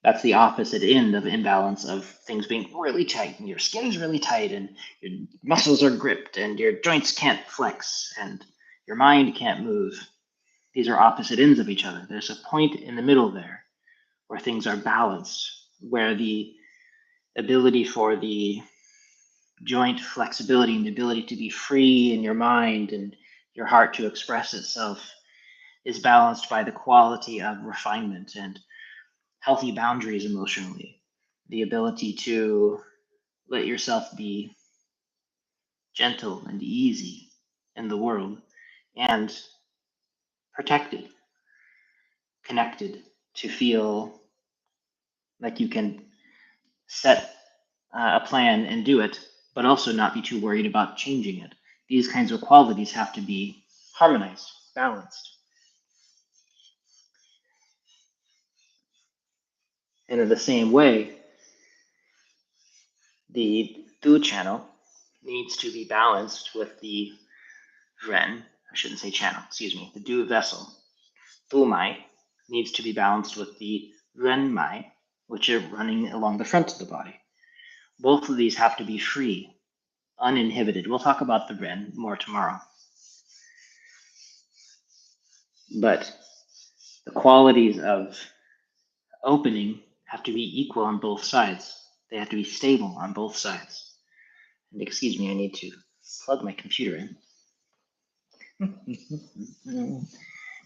That's the opposite end of imbalance, of things being really tight and your skin's really tight and your muscles are gripped and your joints can't flex and your mind can't move. These are opposite ends of each other. There's a point in the middle there where things are balanced, where the ability for the joint flexibility and the ability to be free in your mind and your heart to express itself is balanced by the quality of refinement and healthy boundaries emotionally, the ability to let yourself be gentle and easy in the world and protected, connected, to feel like you can set a plan and do it, but also not be too worried about changing it. These kinds of qualities have to be harmonized, balanced. And in the same way, the Du channel needs to be balanced with the Ren, I shouldn't say channel, excuse me, the Du vessel. Du Mai needs to be balanced with the Ren Mai, which are running along the front of the body. Both of these have to be free, uninhibited. We'll talk about the Ren more tomorrow. But the qualities of opening have to be equal on both sides. They have to be stable on both sides. And excuse me, I need to plug my computer in.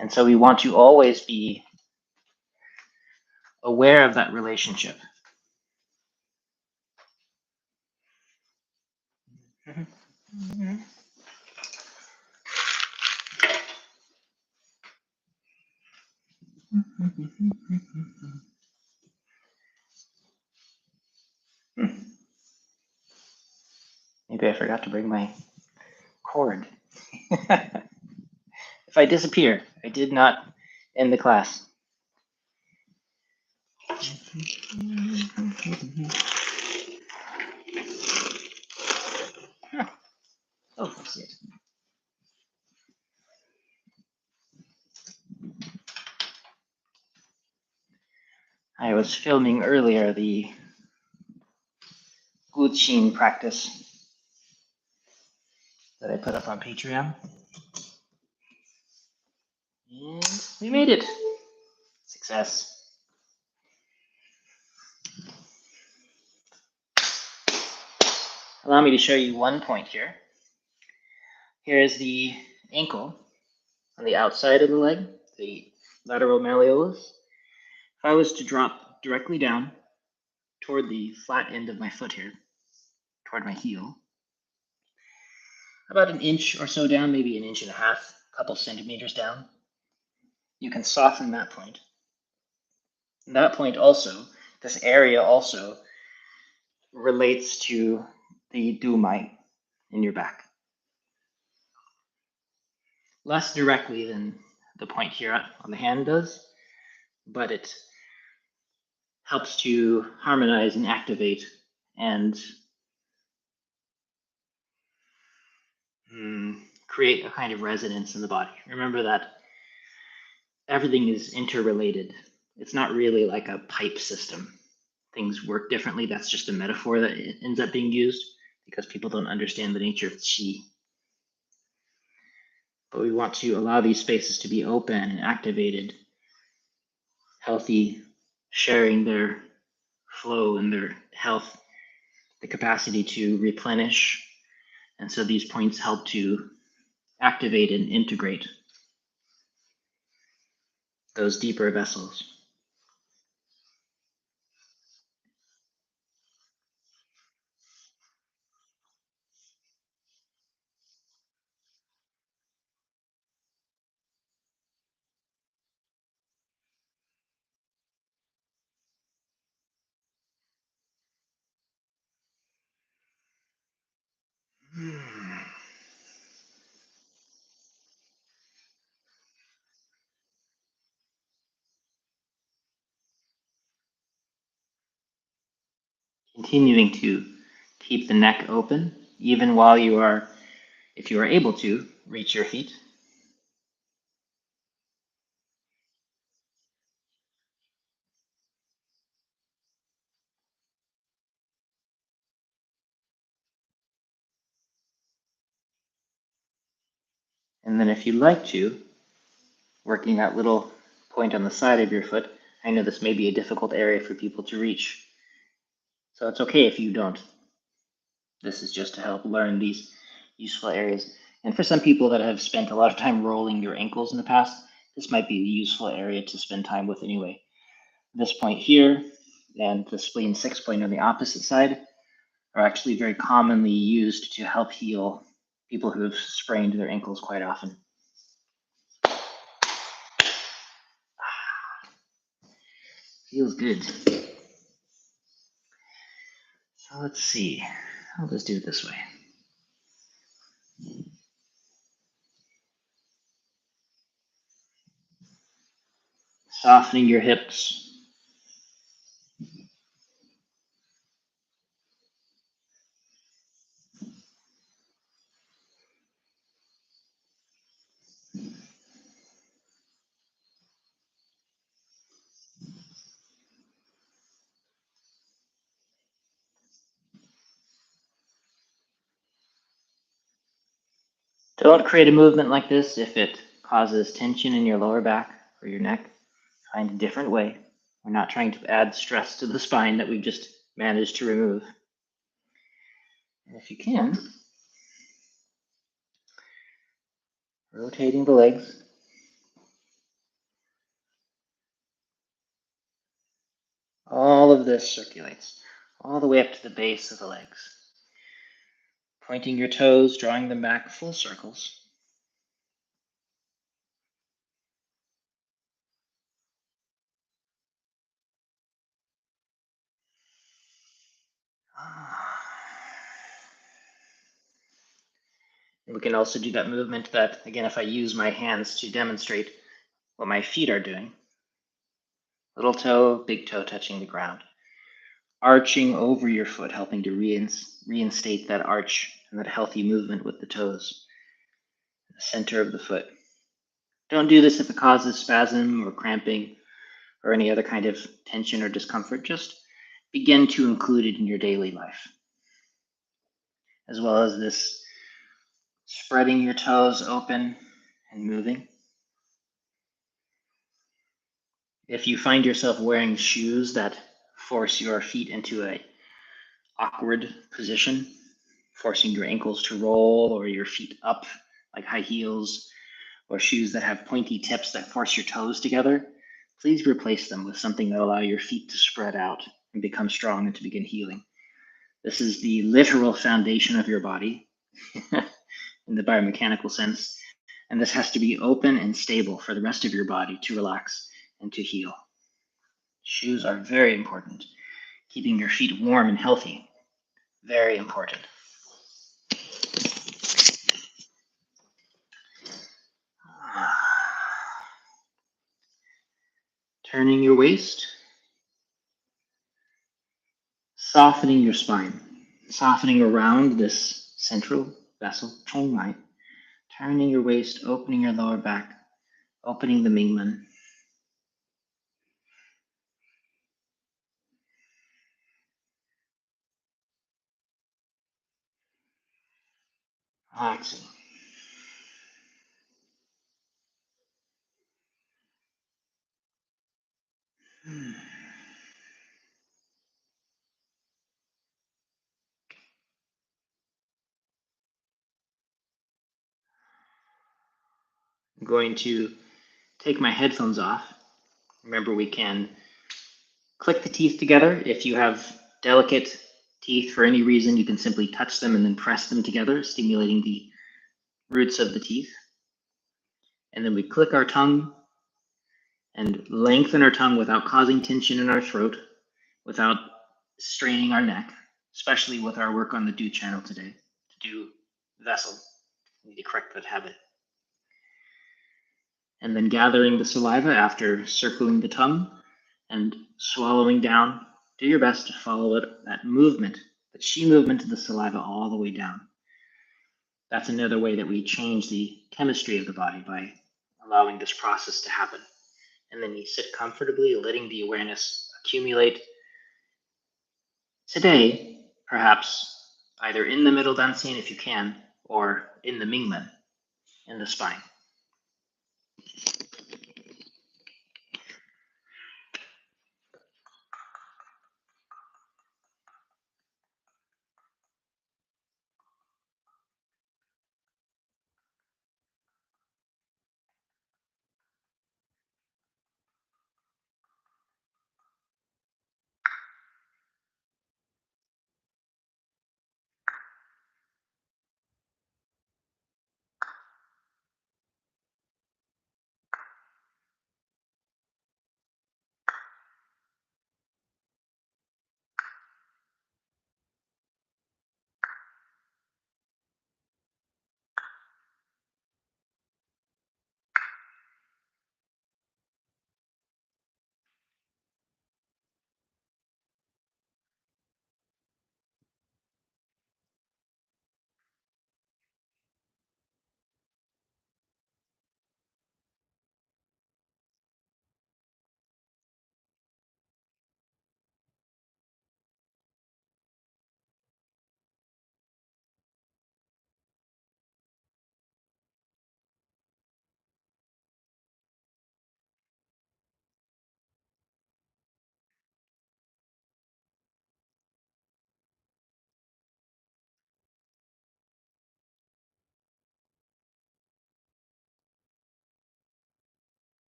And so we want to always be aware of that relationship. Maybe I forgot to bring my cord. If I disappear, I did not end the class. Oh, I see it. I was filming earlier the Guqin practice that I put up on Patreon. And we made it. Success. Allow me to show you one point here. Here is the ankle on the outside of the leg, the lateral malleolus. If I was to drop directly down toward the flat end of my foot here, toward my heel, about an inch or so down, maybe an inch and a half, a couple centimeters down, you can soften that point. And that point also, this area also relates to the Du Mai in your back. Less directly than the point here on the hand does, but it helps to harmonize and activate and create a kind of resonance in the body. Remember that everything is interrelated. It's not really like a pipe system. Things work differently. That's just a metaphor that ends up being used because people don't understand the nature of qi. But we want to allow these spaces to be open and activated, healthy, sharing their flow and their health, the capacity to replenish. And so these points help to activate and integrate those deeper vessels. Continuing to keep the neck open, even while you are, if you are able to, reach your feet. And then if you'd like to, working that little point on the side of your foot, I know this may be a difficult area for people to reach. So it's okay if you don't. This is just to help learn these useful areas. And for some people that have spent a lot of time rolling your ankles in the past, this might be a useful area to spend time with anyway. This point here and the spleen 6 point on the opposite side are actually very commonly used to help heal people who have sprained their ankles quite often. Feels good. So let's see. I'll just do it this way. Softening your hips. Don't create a movement like this if it causes tension in your lower back or your neck. Find a different way. We're not trying to add stress to the spine that we've just managed to remove. And if you can, rotating the legs. All of this circulates all the way up to the base of the legs. Pointing your toes, drawing them back full circles. And we can also do that movement that, again, if I use my hands to demonstrate what my feet are doing. Little toe, big toe touching the ground. Arching over your foot, helping to reinstate that arch and that healthy movement with the toes. The center of the foot. Don't do this if it causes spasm or cramping or any other kind of tension or discomfort. Just begin to include it in your daily life. As well as this spreading your toes open and moving. If you find yourself wearing shoes that force your feet into an awkward position, forcing your ankles to roll or your feet up like high heels, or shoes that have pointy tips that force your toes together, please replace them with something that allow your feet to spread out and become strong and to begin healing. This is the literal foundation of your body in the biomechanical sense, and this has to be open and stable for the rest of your body to relax and to heal. Shoes are very important. Keeping your feet warm and healthy, very important. Turning your waist, softening your spine, softening around this central vessel, téng line, turning your waist, opening your lower back, opening the Mingmen. Relaxing. I'm going to take my headphones off. Remember, we can click the teeth together. If you have delicate teeth for any reason, you can simply touch them and then press them together, stimulating the roots of the teeth. And then we click our tongue and lengthen our tongue without causing tension in our throat, without straining our neck, especially with our work on the do channel today, to do vessel. We need to correct that habit. And then gathering the saliva after circling the tongue and swallowing down. Do your best to follow it, that movement, that chi movement of the saliva all the way down. That's another way that we change the chemistry of the body, by allowing this process to happen. And then you sit comfortably, letting the awareness accumulate. Today, perhaps either in the middle dancing if you can, or in the Mingmen, in the spine.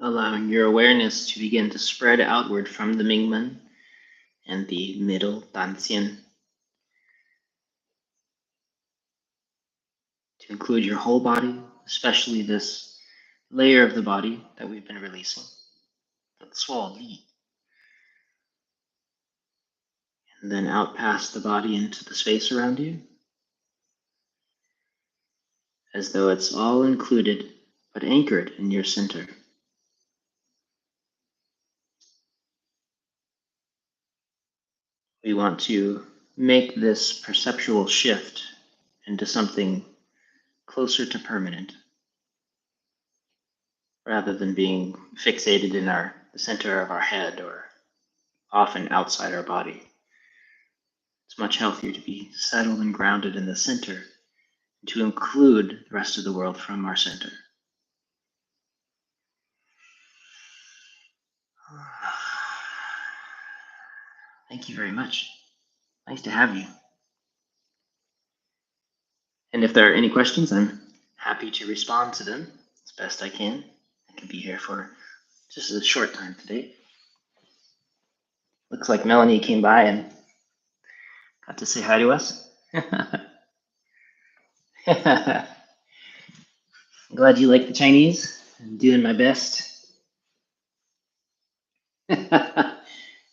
allowing your awareness to begin to spread outward from the Mingmen and the middle Danxian to include your whole body, especially this layer of the body that we've been releasing, the Suo Li. And then out past the body into the space around you, as though it's all included, but anchored in your center. We want to make this perceptual shift into something closer to permanent, rather than being fixated in the center of our head or often outside our body. It's much healthier to be settled and grounded in the center and to include the rest of the world from our center. Thank you very much. Nice to have you. And if there are any questions, I'm happy to respond to them as best I can. I can be here for just a short time today. Looks like Melanie came by and got to say hi to us. I'm glad you like the Chinese. I'm doing my best.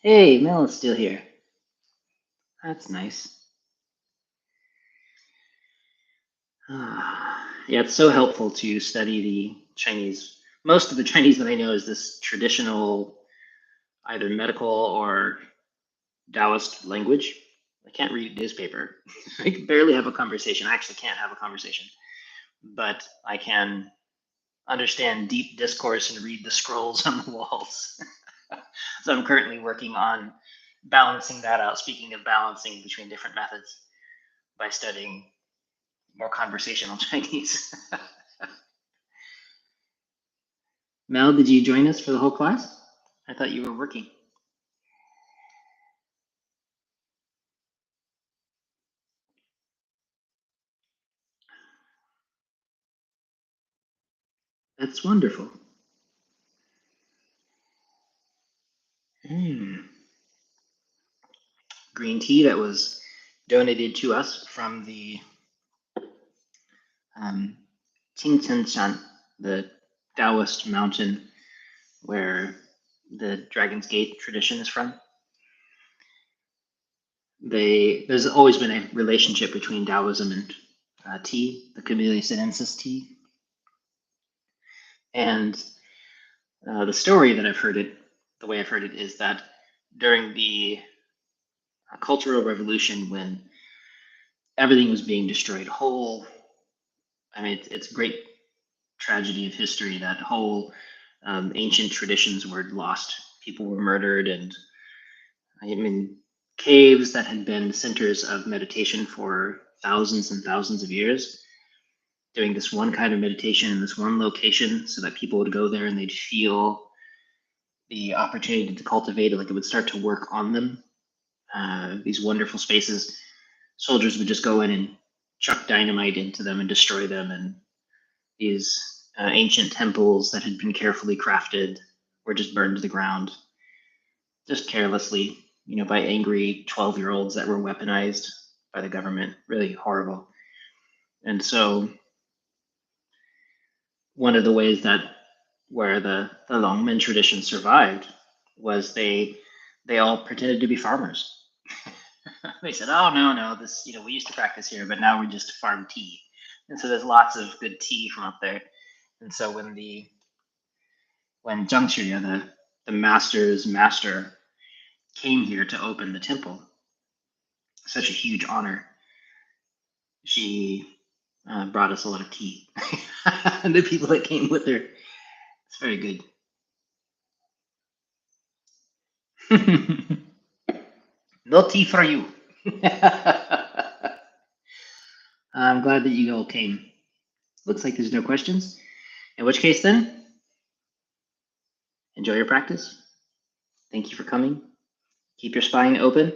Hey, Mel is still here. That's nice. Yeah, it's so helpful to study the Chinese. Most of the Chinese that I know is this traditional, either medical or Daoist language. I can't read newspaper. I can barely have a conversation. I actually can't have a conversation. But I can understand deep discourse and read the scrolls on the walls. So I'm currently working on balancing that out. Speaking of balancing between different methods by studying more conversational Chinese. Mel, did you join us for the whole class? I thought you were working. That's wonderful. Green tea that was donated to us from the Qingchen, the Daoist mountain where the Dragon's Gate tradition is from. There's always been a relationship between Taoism and tea, the Camellia sinensis tea. And the story that I've heard it, the way I've heard it, is that during the Cultural Revolution, when everything was being destroyed whole, I mean, it's a great tragedy of history that whole ancient traditions were lost. People were murdered, and I mean, caves that had been centers of meditation for thousands and thousands of years, doing this one kind of meditation in this one location so that people would go there and they'd feel the opportunity to cultivate it, like it would start to work on them. These wonderful spaces, soldiers would just go in and chuck dynamite into them and destroy them, and these ancient temples that had been carefully crafted were just burned to the ground, just carelessly, by angry 12-year-olds that were weaponized by the government. Really horrible. And so one of the ways that where the Longmen tradition survived was they all pretended to be farmers. They said, "Oh no, this we used to practice here, but now we just farm tea." And so there's lots of good tea from up there. And so when Zhang Xuya, the master's master, came here to open the temple, such a huge honor, she brought us a lot of tea. And the people that came with her, it's very good. No tea for you. I'm glad that you all came. Looks like there's no questions. In which case then, enjoy your practice. Thank you for coming. Keep your spine open.